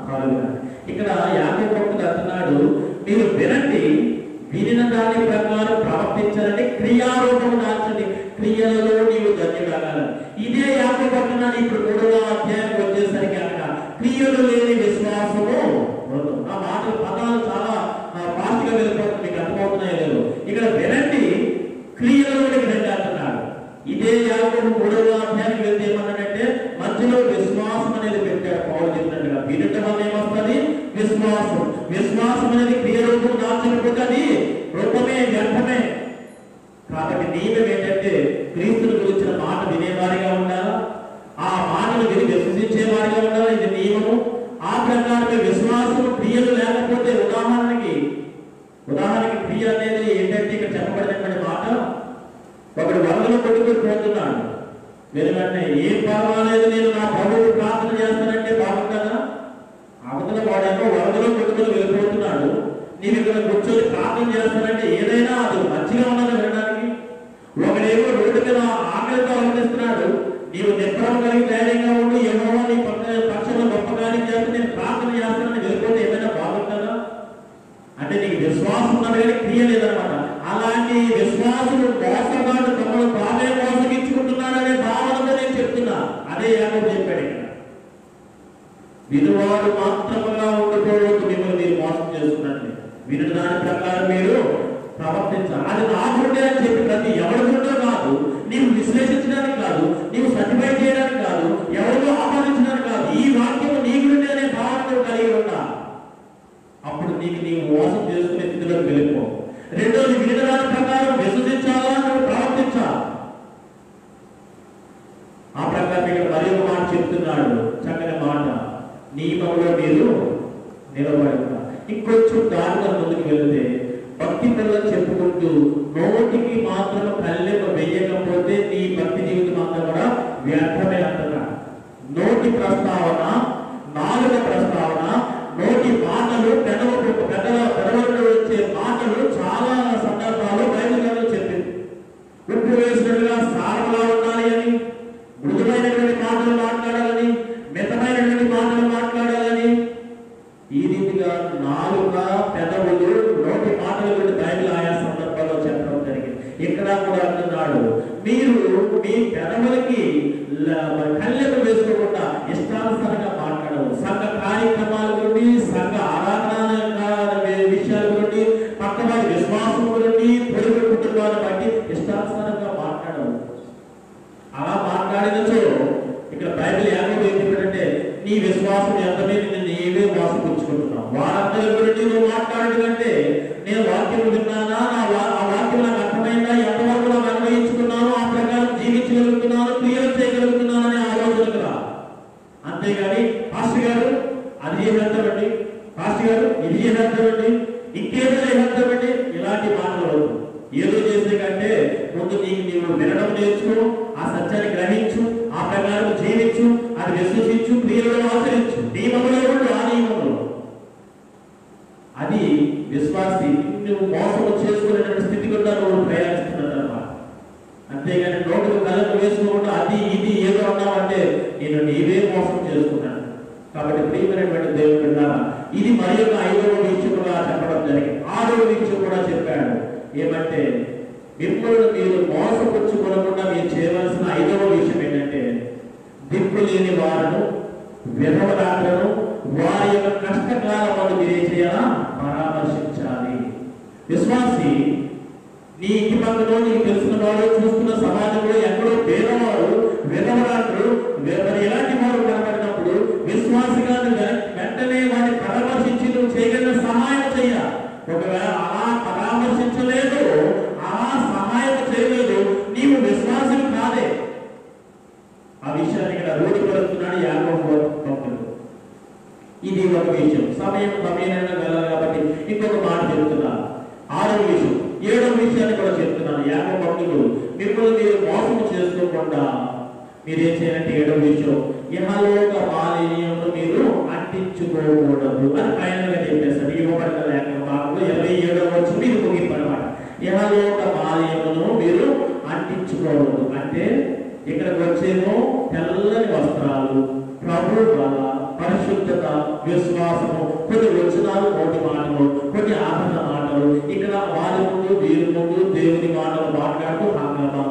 కలుగును. ఇక్కడ యాకోబు భక్తుడు అంటున్నాడు, మీరు వినండి, వినిన దాని ప్రకారం ప్రవర్తించాలని క్రియారూపము దాల్చండి, క్రియలలో నీవు ధన్యుడగాలి. ఇదే యాకోబు భక్తుడు ఇప్పుడు 3వ అధ్యాయానికి వచ్చేసరికి అక్కడ క్రియలు లేని విశ్వాసము. ఆ మాటలు పదాలు చాలా ఫాస్ట్ గా వెళ్ళిపోతుంది, మీకు అర్థమవుతున్నాయో లేదో. ఇక్కడ వినండి, క్రియలలోకి రండి అంటున్నాడు. ఇదే యాకోబు 3వ అధ్యాయానికి వెళ్తే ఏమన్నాడంటే మధ్యలో విశ్వాసం అనేది పెట్టాడు. పౌలు చెప్పినట్టుగా వినటం వల్ల ఏమొస్తుంది? విశ్వాసం. విశ్వాసం అనేది క్రియ రూపం దాల్చకపోతే అది రూపమే, వ్యర్థమే. కాబట్టి నియమం ఏంటంటే క్రీస్తుని గురించిన మాట వినేవారిగా ఉండాలా, ఆ మాటను విని విశ్వసించేవారిగా ఉండాలి. ఇది నియమము. ఆ ప్రకారమే విశ్వాసం క్రియలు లేకపోతే ఉదాహరణకి క్రియ అనేది ఏంటంటే ఇక్కడ చెప్పబడినటువంటి మాట, ఒకడు వరదలో కొట్టుకుని పోతున్నాడు, వెనువెంటనే ఏం పర్వాలేదు నేను నా ప్రభువు ప్రార్థన చేస్తానంటే బాగుంటుందా? అవతల వాడేమో వరదలో కొట్టుకుని వెళ్ళిపోతున్నాడు, నీవు ఇక్కడ కూర్చొని ప్రార్థన చేస్తానంటే ఏదైనా అది మంచిగా ఉన్నది వినడానికి. ఒకడేమో రోడ్డు మీద ఆకలితో అవలంబిస్తున్నాడు, నీవు నిద్రం కలిగి ధైర్యంగా ఉండి ఏమో నీ పక్షంలో గొప్ప కార్యం చేస్తే నేను ప్రార్థన చేస్తానని వెళ్ళిపోతే ఏమైనా బాగుంటుందా? అంటే నీకు విశ్వాసం ఉన్నది కానీ క్రియ లేదనమాట. అలాంటి విశ్వాసులు మోసగాడు తమను తామే మోసగించుకుంటున్నాడనే భావనతో నేను చెప్తున్నా. అదే యాకోబు చెప్పాడు ఇక్కడ. వినువాడు మాత్రముగా ఉండిపోవద్దు, మిమ్మల్ని మీరు మోసం చేసుకున్నట్లే. విని దాని ప్రకారం మీరు ప్రవర్తించాలి. అది నాకుండే అని చెప్పి ప్రతి ఎవరికుండో కాదు, నీవు విశ్లేషించడానికి కాదు, నీవు సర్టిఫై చేయడానికి కాదు, ఎవరిలో ఆపాదించడానికి కాదు. ఈ వాక్యము నీకుండే అనే భావనతో కలిగి ఉన్నా, అప్పుడు నీవు మోసం చేసుకునే స్థితిలోకి వెళ్ళిపో. రెండోది, వినడానికి ప్రకారం విశ్వసించాలా, నువ్వు ప్రవర్తించాలి. ఆ ప్రకారం ఇక్కడ మరి ఒక మాట చెప్తున్నాడు, చక్కని మాట, నియమంలో మీరు నిలబడి. ఇంకొంచెం దారుగా ముందుకు వెళితే భక్తి పిల్లలు చెప్పుకుంటూ నోటికి మాత్రం కళ్ళెమ వెయ్యకపోతే నీ భక్తి జీవితం అంతా కూడా వ్యర్థమే అంటున్నాడు. నోటి ప్రస్తావన, నాలుక ప్రస్తావన, నోటి మాటలు, పెదవుల్లో వచ్చే మాటలు చాలా సందర్భాల్లో బైబిల్లో చెప్పింది. ఉప్పు వేసినట్లుగా సారములా ఉండాలి అని, మృదుమైనటువంటి మాటలు మాట్లాడాలని, మితమైనటువంటి మాటలు మాట్లాడాలని, ఈ రీతిగా నాలుక, పెదవులు, నోటి మాటల గురించి బైబిల్ ఆయా సందర్భాల్లో చెప్పడం జరిగింది. ఇక్కడ కూడా అంటున్నాడు, మీరు మీ పెదవులకి కళ్ళెము వేసుకోకుండా ఇష్టానుసారంగా మాట్లాడవు. సంఘ కార్యక్రమాల గురించి, సంఘ ఆరాధన విషయాల గురించి, పక్క వారి విశ్వాసం గురించి, పొరుగు కుటుంబాన్ని బట్టి ఇష్టానుసారంగా మాట్లాడవు. అలా మాట్లాడినచో ఇక్కడ బైబిల్ యాకోబు ఏం చెప్పాడంటే నీ విశ్వాసం ఎంతమే నిన్ను నీవే మోసపుచ్చుకుంటున్నావు. వారందరి గురించి నువ్వు మాట్లాడడం కంటే నేను వాక్యం విన్నానా, ఆ వాక్యం నాకు అర్థమైందా, ఎంతవరకు నాకు అన్వయించుకున్నాను, ఆ ప్రకారం జీవించగలుగుతున్నాను, క్రియలు చేయగలుగుతున్నాను అనే ఆలోచనకు రా. అంతేగాని పాస్టర్ గారు అది చేసేద్దామండి, పాస్టర్ గారు ఇది చేసేద్దామండి, ఇంకేదో చేసేద్దామండి, ఇలాంటి మాటలు ఏదో చేసే కంటే ముందు నీవు వినడం నేర్చుకో, ఆ సత్యాన్ని గ్రహించు, ఆ ప్రకారం జీవించు, అది విశ్వసించు, క్రియలో ఆచరించు, నియమంలో ఉండు, ఆ నియమంలో. అది విశ్వాసి నువ్వు మోసం చేసుకునేటువంటి స్థితి కూడా నువ్వు ప్రయాణిస్తున్నది అన్నమాట. అంతేగాని నోటుకు కళ్ళకు వేసుకోకుండా అది ఇది ఏదో అన్నావంటే నేను నీవే మోసం చేసుకున్నాను. కాబట్టి ప్రియమైనటువంటి దేవుడు విన్నారా, ఇది మరి యొక్క 5వ విషయం కూడా చెప్పడం జరిగింది. 6వ విషయం కూడా చెప్పాడు. ఏమంటే మిమ్మల్ని మీరు మోసపుచ్చుకోకుండా మీరు చేయవలసిన 5వ విషయం ఏంటంటే దిక్కు లేని వారును, విధవరాలను, వారి యొక్క కష్టకాలం మీరే చేయాలా, పరామర్శించాలి. విశ్వాసి నీ ఇంటి పక్కలో నీకు తెలిసిన వాడు, చూస్తున్న సమాజంలో ఎక్కడో పేదవాడు, విధవరాలు, ఎలాంటి వారు కనబడినప్పుడు విశ్వాసిగా వెంటనే వారిని పరామర్శించి నువ్వు చేయగలిగిన సహాయం చేయాలి. ఒకవేళ అలా పరామర్శించలేదు, అలా సహాయం చేయలేదు, నీవు విశ్వాసం కాదే. ఆ విషయాన్ని ఇక్కడ రూఢిపరుస్తున్నాడు యాకోబు భక్తుడు. ఇది ఒక విషయం. సమయం వెళ్ళాలి కాబట్టి ఇంకొక మాట చెప్తున్నాను. 6వ విషయం, 7వ విషయాన్ని కూడా చెప్తున్నాను. యాకోబు భక్తుడు మిమ్మల్ని మీరు మోసం చేసుకోకుండా మీరేం చేయాలంటే 7వ విషయం, ఇహలోక మాలిన్యమును మీరు అంటించుకోకూడదు అని ఫైనల్గా చెప్పేశాడు. ఇవ్వబడిన లేఖ భాగంలో 27వ వచనం ఇది ముగింపు అన్నమాట. ఇహలోక మాలిన్యమును మీరు అంటించుకోవద్దు అంటే ఇక్కడికి వచ్చేమో తెల్లని వస్త్రాలు, ప్రభు బల, పరిశుద్ధత, విశ్వాసము, కొన్ని వచనాలు, నోటి మాటలు, కొన్ని ఆనంద మాటలు, ఇక్కడ వారి ముందు వీరి ముందు దేవుని మాటలు మాట్లాడుతూ హంగామా.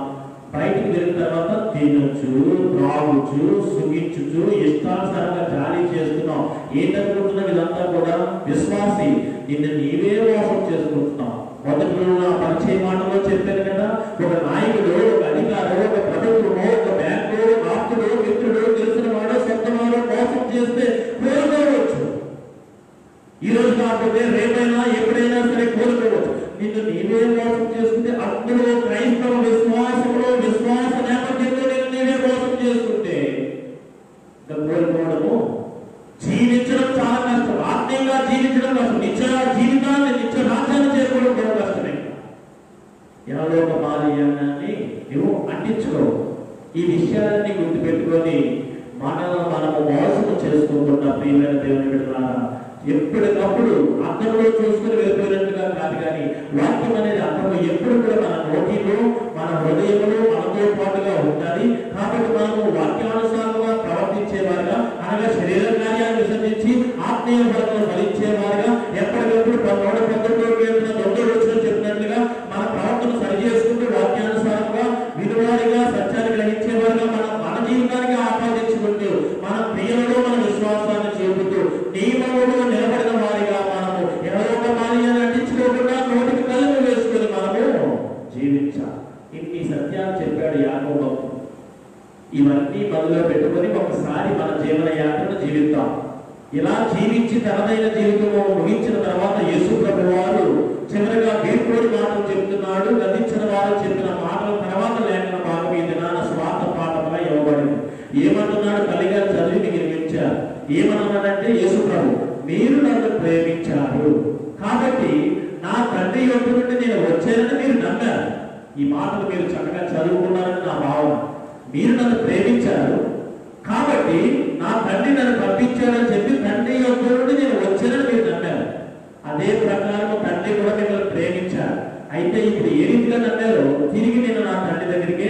బయటికి వెళ్ళిన తర్వాత తినొచ్చు, త్రాగుచు, సుఖించుచు, ఇష్టానుసారంగా జారీ చేస్తున్నాం. ఏంటనుకుంటున్నాం? ఇదంతా కూడా విశ్వాసి నిన్ను నీవే మోసం చేసుకుంటున్నావు. మొదటి నా పరిచయ మాటలో చెప్పాను కదా, ఒక నాయకుడు, ఒక అధికారు, ఒక ప్రభుత్వమో, ఒక బ్యాంకు, ఆప్తుడు, మిత్రుడు, తెలిసిన వాడు, సొంతవాడు మోసం చేస్తే కోరుకోవచ్చు. ఈ రోజు కాకపోతే రేపైనా ఎప్పుడైనా సరే కోరుకోవచ్చు. నిన్ను నీవే మోసం చేసుకుంటే, అందులో క్రైస్తవ విశ్వాసంలో విశ్వాస నేపథ్యంలో నేను నీవే మోసం చేసుకుంటే కోరుకోవడము, జీవించడం చాలా కష్టం. ఆత్మీయంగా జీవించడం కష్టం. నిత్య జీవితాన్ని, నిత్య రాజ్యాన్ని చేరుకోవడం కూడా కష్టమే. ఎవరో మాలియాన్ని నువ్వు అంటించుకోవు. ఈ విషయాలన్నీ గుర్తుపెట్టుకొని మనము మోసం చేసుకోకుండా ప్రియమైన దేవుని బిడ్డలారా ఎప్పటికప్పుడు అర్థంలో చూసుకుని వెళ్ళిపోయినట్టుగా కాదు, కానీ వాక్యం అనేది అర్థంలో ఎప్పుడు కూడా మన నోటిలో, మన హృదయంలో మనతో పాటుగా ఉండాలి. కాబట్టి మనము వాక్యానుసారంగా ప్రవర్తించేవారుగా, అనగా శరీర కార్యాన్ని విసర్జించి ఆత్మీయ బలంలో ఫలించేవారుగా, ఎప్పటికప్పుడు 119 వచ్చిన చెప్పినట్లుగా మన ప్రవర్తన సరి చేసుకుంటూ వాక్యానుసారంగా విలువారిగా సత్యాన్ని గ్రహించేవారుగా మన జీవితానికి ఆపాదించుకుంటూ మన ప్రియులలో మన విశ్వాసాన్ని చూపుతూ నియమములో నిలబడిన వారిగా మనము ఎవరో మాలియాన్ని అంటించుకోకుండా నోటికి కలుపు వేసుకుని మనము జీవించాలి. ఇన్ని సత్యాలు చెప్పాడు యాకోబు. ఇవన్నీ మనలో పెట్టుకొని ఒకసారి మన జీవన యాత్రను జీవిద్దాం. ఇలా జీవించి తనదైన జీవితము ముగించిన తర్వాత యేసు ప్రభు వారు చివరిగా వీడ్కోలు మాటలు చెప్తున్నాడు. గతించిన వారు చెప్పిన మాటల తర్వాత లేఖన భాగం ఈ దినాన స్వార్థ పాఠంగా ఇవ్వబడింది. ఏమంటున్నాడు? తల్లిగా చదివి మీకు వినిపించారు. ఏమన్నాడంటే, యేసు ప్రభు మీరు నన్ను ప్రేమించారు కాబట్టి నా తండ్రి యొక్క నుండి నేను వచ్చానని మీరు నమ్మారు. ఈ మాటలు మీరు చక్కగా చదువుకున్నారని నా భావన. మీరు నన్ను ప్రేమించారు కాబట్టి నా తండ్రి నన్ను పంపించాడని చెప్పి తండ్రి యొక్క నుండి నేను వచ్చానని మీరు నమ్మారు. అదే ప్రకారం తండ్రి కూడా మిమ్మల్ని ప్రేమించారు. అయితే ఇప్పుడు ఏ రీతిగా నమ్మారో తిరిగి నేను నా తండ్రి దగ్గరికే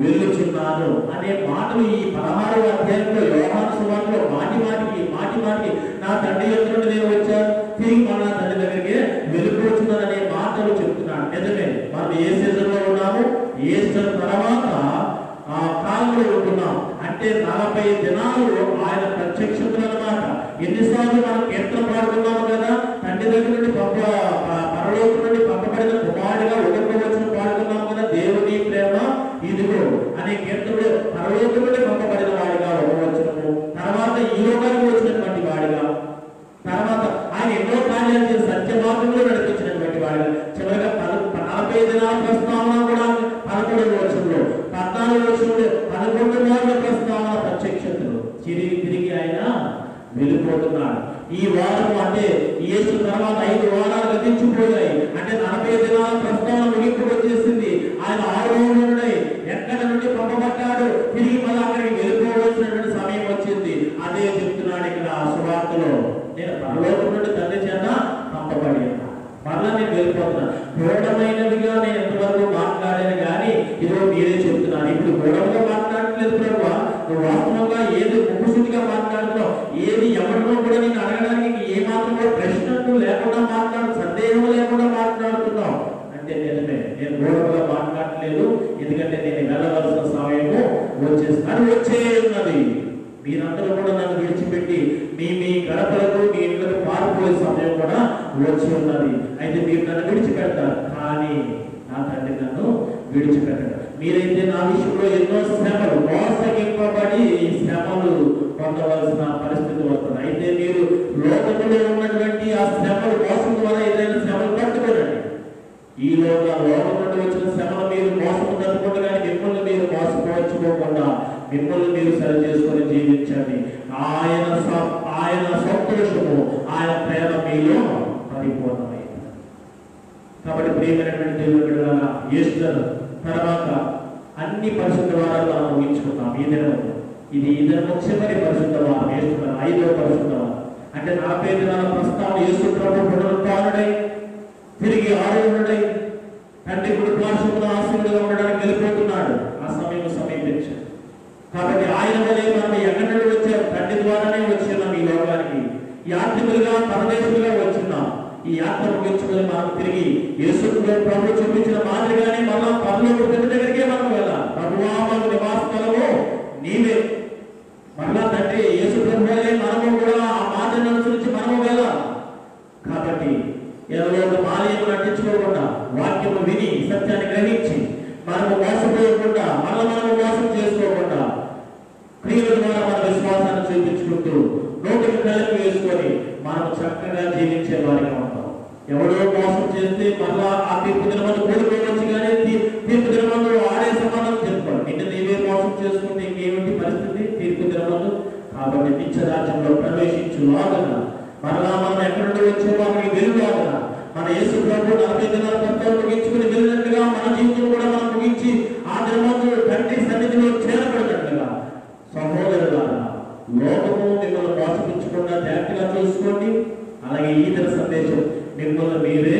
వెళ్ళుచున్నాను అనే మాటలు ఈ 16వ అధ్యాయంలో యోహాను సువార్తలో మాటి మాటికి నా తండ్రి యొక్క నుండి నేను వచ్చాను, తిరిగి నా తండ్రి దగ్గరికే వెళ్ళిపోతున్నాను అనే మాటలు చెప్తున్నాను. నిజమే, మనం ఏ సీజన్ లో ఉన్నాము, ఏ సీజన్ తర్వాత ఆ కాలంలో ఉంటున్నాం. అంటే 40 దినాలు ఆయన ప్రత్యక్షతలు అన్నమాట. ఎన్నిసార్లు మనం కీర్తన పాడుకున్నాము కదా, తండ్రి దగ్గర నుండి పరలోకం నుండి పంపబడిన కుమారుడిగా ఉడకవచ్చును పాడుకున్నాము కదా, దేవుని ప్రేమ ఇదిగో అనే కీర్తనలో పరలోకం నుండి పంపబడిన వాడిగా ఉండవచ్చును, తర్వాత ఈ లోకానికి వచ్చినటువంటి వాడిగా, తర్వాత ఆయన ఎన్నో కార్యాలు చేసి సత్యమార్గంలో నడిపించినటువంటి వాడిగా, చివరిగా 40 దినాల ప్రస్తావన కూడా 11వ వచనంలో, 14వ వచనంలో 11 ప్రస్తావన ప్రత్యక్షతలు తిరిగి ఆయన వెళ్ళిపోతున్నాడు. ఈ వారం అంటే యేసు తర్వాత 5 వారాలు గతించిపోయాయి. అంటే 40 దినాల ప్రస్తావన ముగింపు వచ్చేసింది. ఆయన 6 రోజులు ఎక్కడ నుండి పంపబడ్డాడు, తిరిగి మళ్ళీ అక్కడికి వెళ్ళిపోవలసినటువంటి సమయం వచ్చింది. అదే చెప్తున్నాడు ఇక్కడ సువార్తలో, నేను పరలోకం నుండి తండ్రి చేత పంపబడి మరలా నేను వెళ్ళిపోతున్నాను. గూఢమైనవిగా నేను ఎంతవరకు మాట్లాడాను కానీ ఇదో మీరే చెప్తున్నాను. ఇప్పుడు గూఢంగా మాట్లాడట్లేదు ప్రభు, నువ్వు వాస్తవంగా ఏది ముక్కుసూటిగా మాట్లాడుతున్నావు, ఏది ఎవరినో కూడా నేను అడగడానికి ఏ మాత్రం కూడా ప్రశ్నలు లేకుండా సందేహం లేకుండా మాట్లాడుతున్నావు అంటే నిజమే, నేను గూఢంగా మాట్లాడట్లేదు. ఎందుకంటే నేను వెళ్ళవలసిన సమయము వచ్చే ఉన్నది. మీరందరూ కూడా నన్ను విడిచిపెట్టి మీ గడపలకు, మీ ఇళ్లకు పారిపోయే సమయం కూడా వచ్చి ఉన్నది. అయితే మీరు నన్ను విడిచిపెడతారు, కానీ నా తండ్రి నన్ను విడిచిపెట్టాడు. మీరైతే నా విషయంలో ఎన్నో శ్రమలు మోసగింపబడి శ్రమలు పొందవలసిన పరిస్థితి వస్తుంది. అయితే మీరు లోకంలో ఉన్నటువంటి ఆ శ్రమలు మోసం ద్వారా ఏదైనా శ్రమలు పట్టుకోనండి. ఈ లోకం నుండి వచ్చిన శ్రమలు మీరు మోసం తట్టుకోండి, కానీ మిమ్మల్ని మీరు మోసపోవచ్చుకోకుండా మిమ్మల్ని మీరు సరి చేసుకొని జీవించండి. ఆయన సంతోషము, ఆయన ప్రేమ మీలో పరిపూర్ణమైంది. కాబట్టి ప్రియమైనటువంటి దేవుడు ఈస్టర్ తర్వాత అన్ని పరిశుద్ధ వారాలు మనం ముగించుకున్నాం. ఈ దినం చివరి పరిశుద్ధ వారం, ఈస్టర్ 5వ పరిశుద్ధ వారం. అంటే 40 దినాల ప్రస్తావన యేసు ప్రభు పునరుత్థానుడై తిరిగి ఆరోహణుడై తండ్రి కుడి పార్శ్వమున ఆసీనుడిగా ఉండడానికి వెళ్ళిపోతున్నాడు. ఆ సమయం సమీపించాడు. కాబట్టి ఆయన వలె మనం ఎక్కడి నుండి వచ్చాం? తండ్రి ద్వారానే వచ్చినాం ఈ లోకానికి. యాత్రికులుగా పరదేశులుగా వచ్చినాం. ఈ యాత్ర ముగించుకొని మనం తిరిగి యేసు ప్రభు చూపించిన మాదిరిగానే మనం పరలోక తండ్రి దగ్గరికే మనం వెళ్ళాలి. ప్రభువా మాకు నివాస స్థలము నీవే. మరలా తండ్రి యేసు ప్రభు వలె మనము కూడా ఆ మాదిరిని అనుసరించి మనము వెళ్ళాలి. కాబట్టి చేసుకొని మనం చక్కగా జీవించే వారిగా ఉంటాం. ఎవడో మోసం చేస్తే మళ్ళా ఆ తీర్పు దినమందు కోలుకోవచ్చు, కానీ తీర్పు దినమందు ఆడే సమాధానం చెప్పుకోవాలి. నిన్ను నీవే మోసం చేసుకుంటే ఇంకేమిటి పరిస్థితి తీర్పు దినమందు? కాబట్టి నిత్య రాజ్యంలో ప్రవేశించులాగన మరలా మనం ఎక్కడి నుండి వచ్చేమో అక్కడికి వెళ్ళులాగన మన యేసు ప్రభు 40 దినాల కర్తవ్యం ముగించుకుని వెళ్ళినట్టుగా మన జీవితం కూడా మనం ముగించి ఆ దినమందు తండ్రి సన్నిధిలో చేరబడినట్లుగా సహోదరులారా, లోకము మిమ్మల్ని మోసపుచ్చకుండా జాగ్రత్తగా చూసుకోండి. అలాగే ఈ దిన సందేశం మిమ్మల్ని మీరే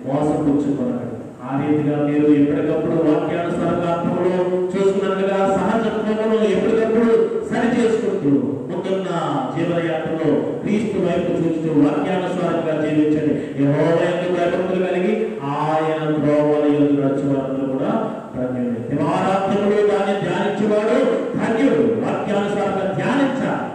మోసపుచ్చుకోనండి. ఆ రీతిగా మీరు ఎప్పటికప్పుడు వాక్యానుసారంగా అర్థంలో చూసుకున్నట్లుగా సహజత్వంలో ఎప్పటికప్పుడు సరి చేసుకుంటూ ముందున్న జీవనయాత్రలో క్రీస్తు వైపు చూస్తూ వాక్యానుసారంగా జీవించండి. యెహోవా యందు భయభక్తులు కలిగి ఆయన త్రోవల యందు నడుచువారందరూ కూడా ధన్యుడు. దివారాత్రములు దాన్ని ధ్యానించేవాడు ధన్యుడు. వాక్యానుసారంగా ధ్యానించాలి.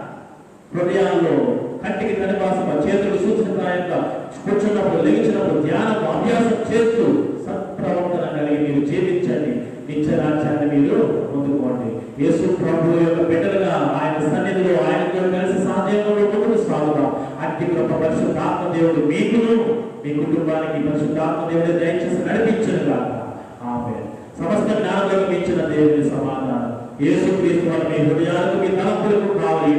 హృదయాల్లో కంటికి కనిపాసమ చేతులు సూచనప్రాయంగా కూర్చున్నప్పుడు లేచినప్పుడు ధ్యానం అభ్యాసం చేస్తూ సత్ప్రవర్తన కలిగి మీరు జీవించండి. నిత్య రాజ్యాన్ని మీరు పొందుకోండి. యేసు ప్రభు యొక్క బిడ్డలుగా ఆయన సన్నిధిలో ఆయనతో కలిసి సాధ్యంలో ముందుకు సాగుదాం. అట్టి గొప్ప పరిశుద్ధాత్మ దేవుడు మీకును మీ కుటుంబానికి పరిశుద్ధాత్మ దేవుడు దయచేసి నడిపించనుగా. ఆమేన్. సమస్త జ్ఞానంలోకి ఇచ్చిన దేవుని సమాధానం యేసు క్రీస్తు వారి మీ హృదయాలకు మీ తలంపులకు కావాలి.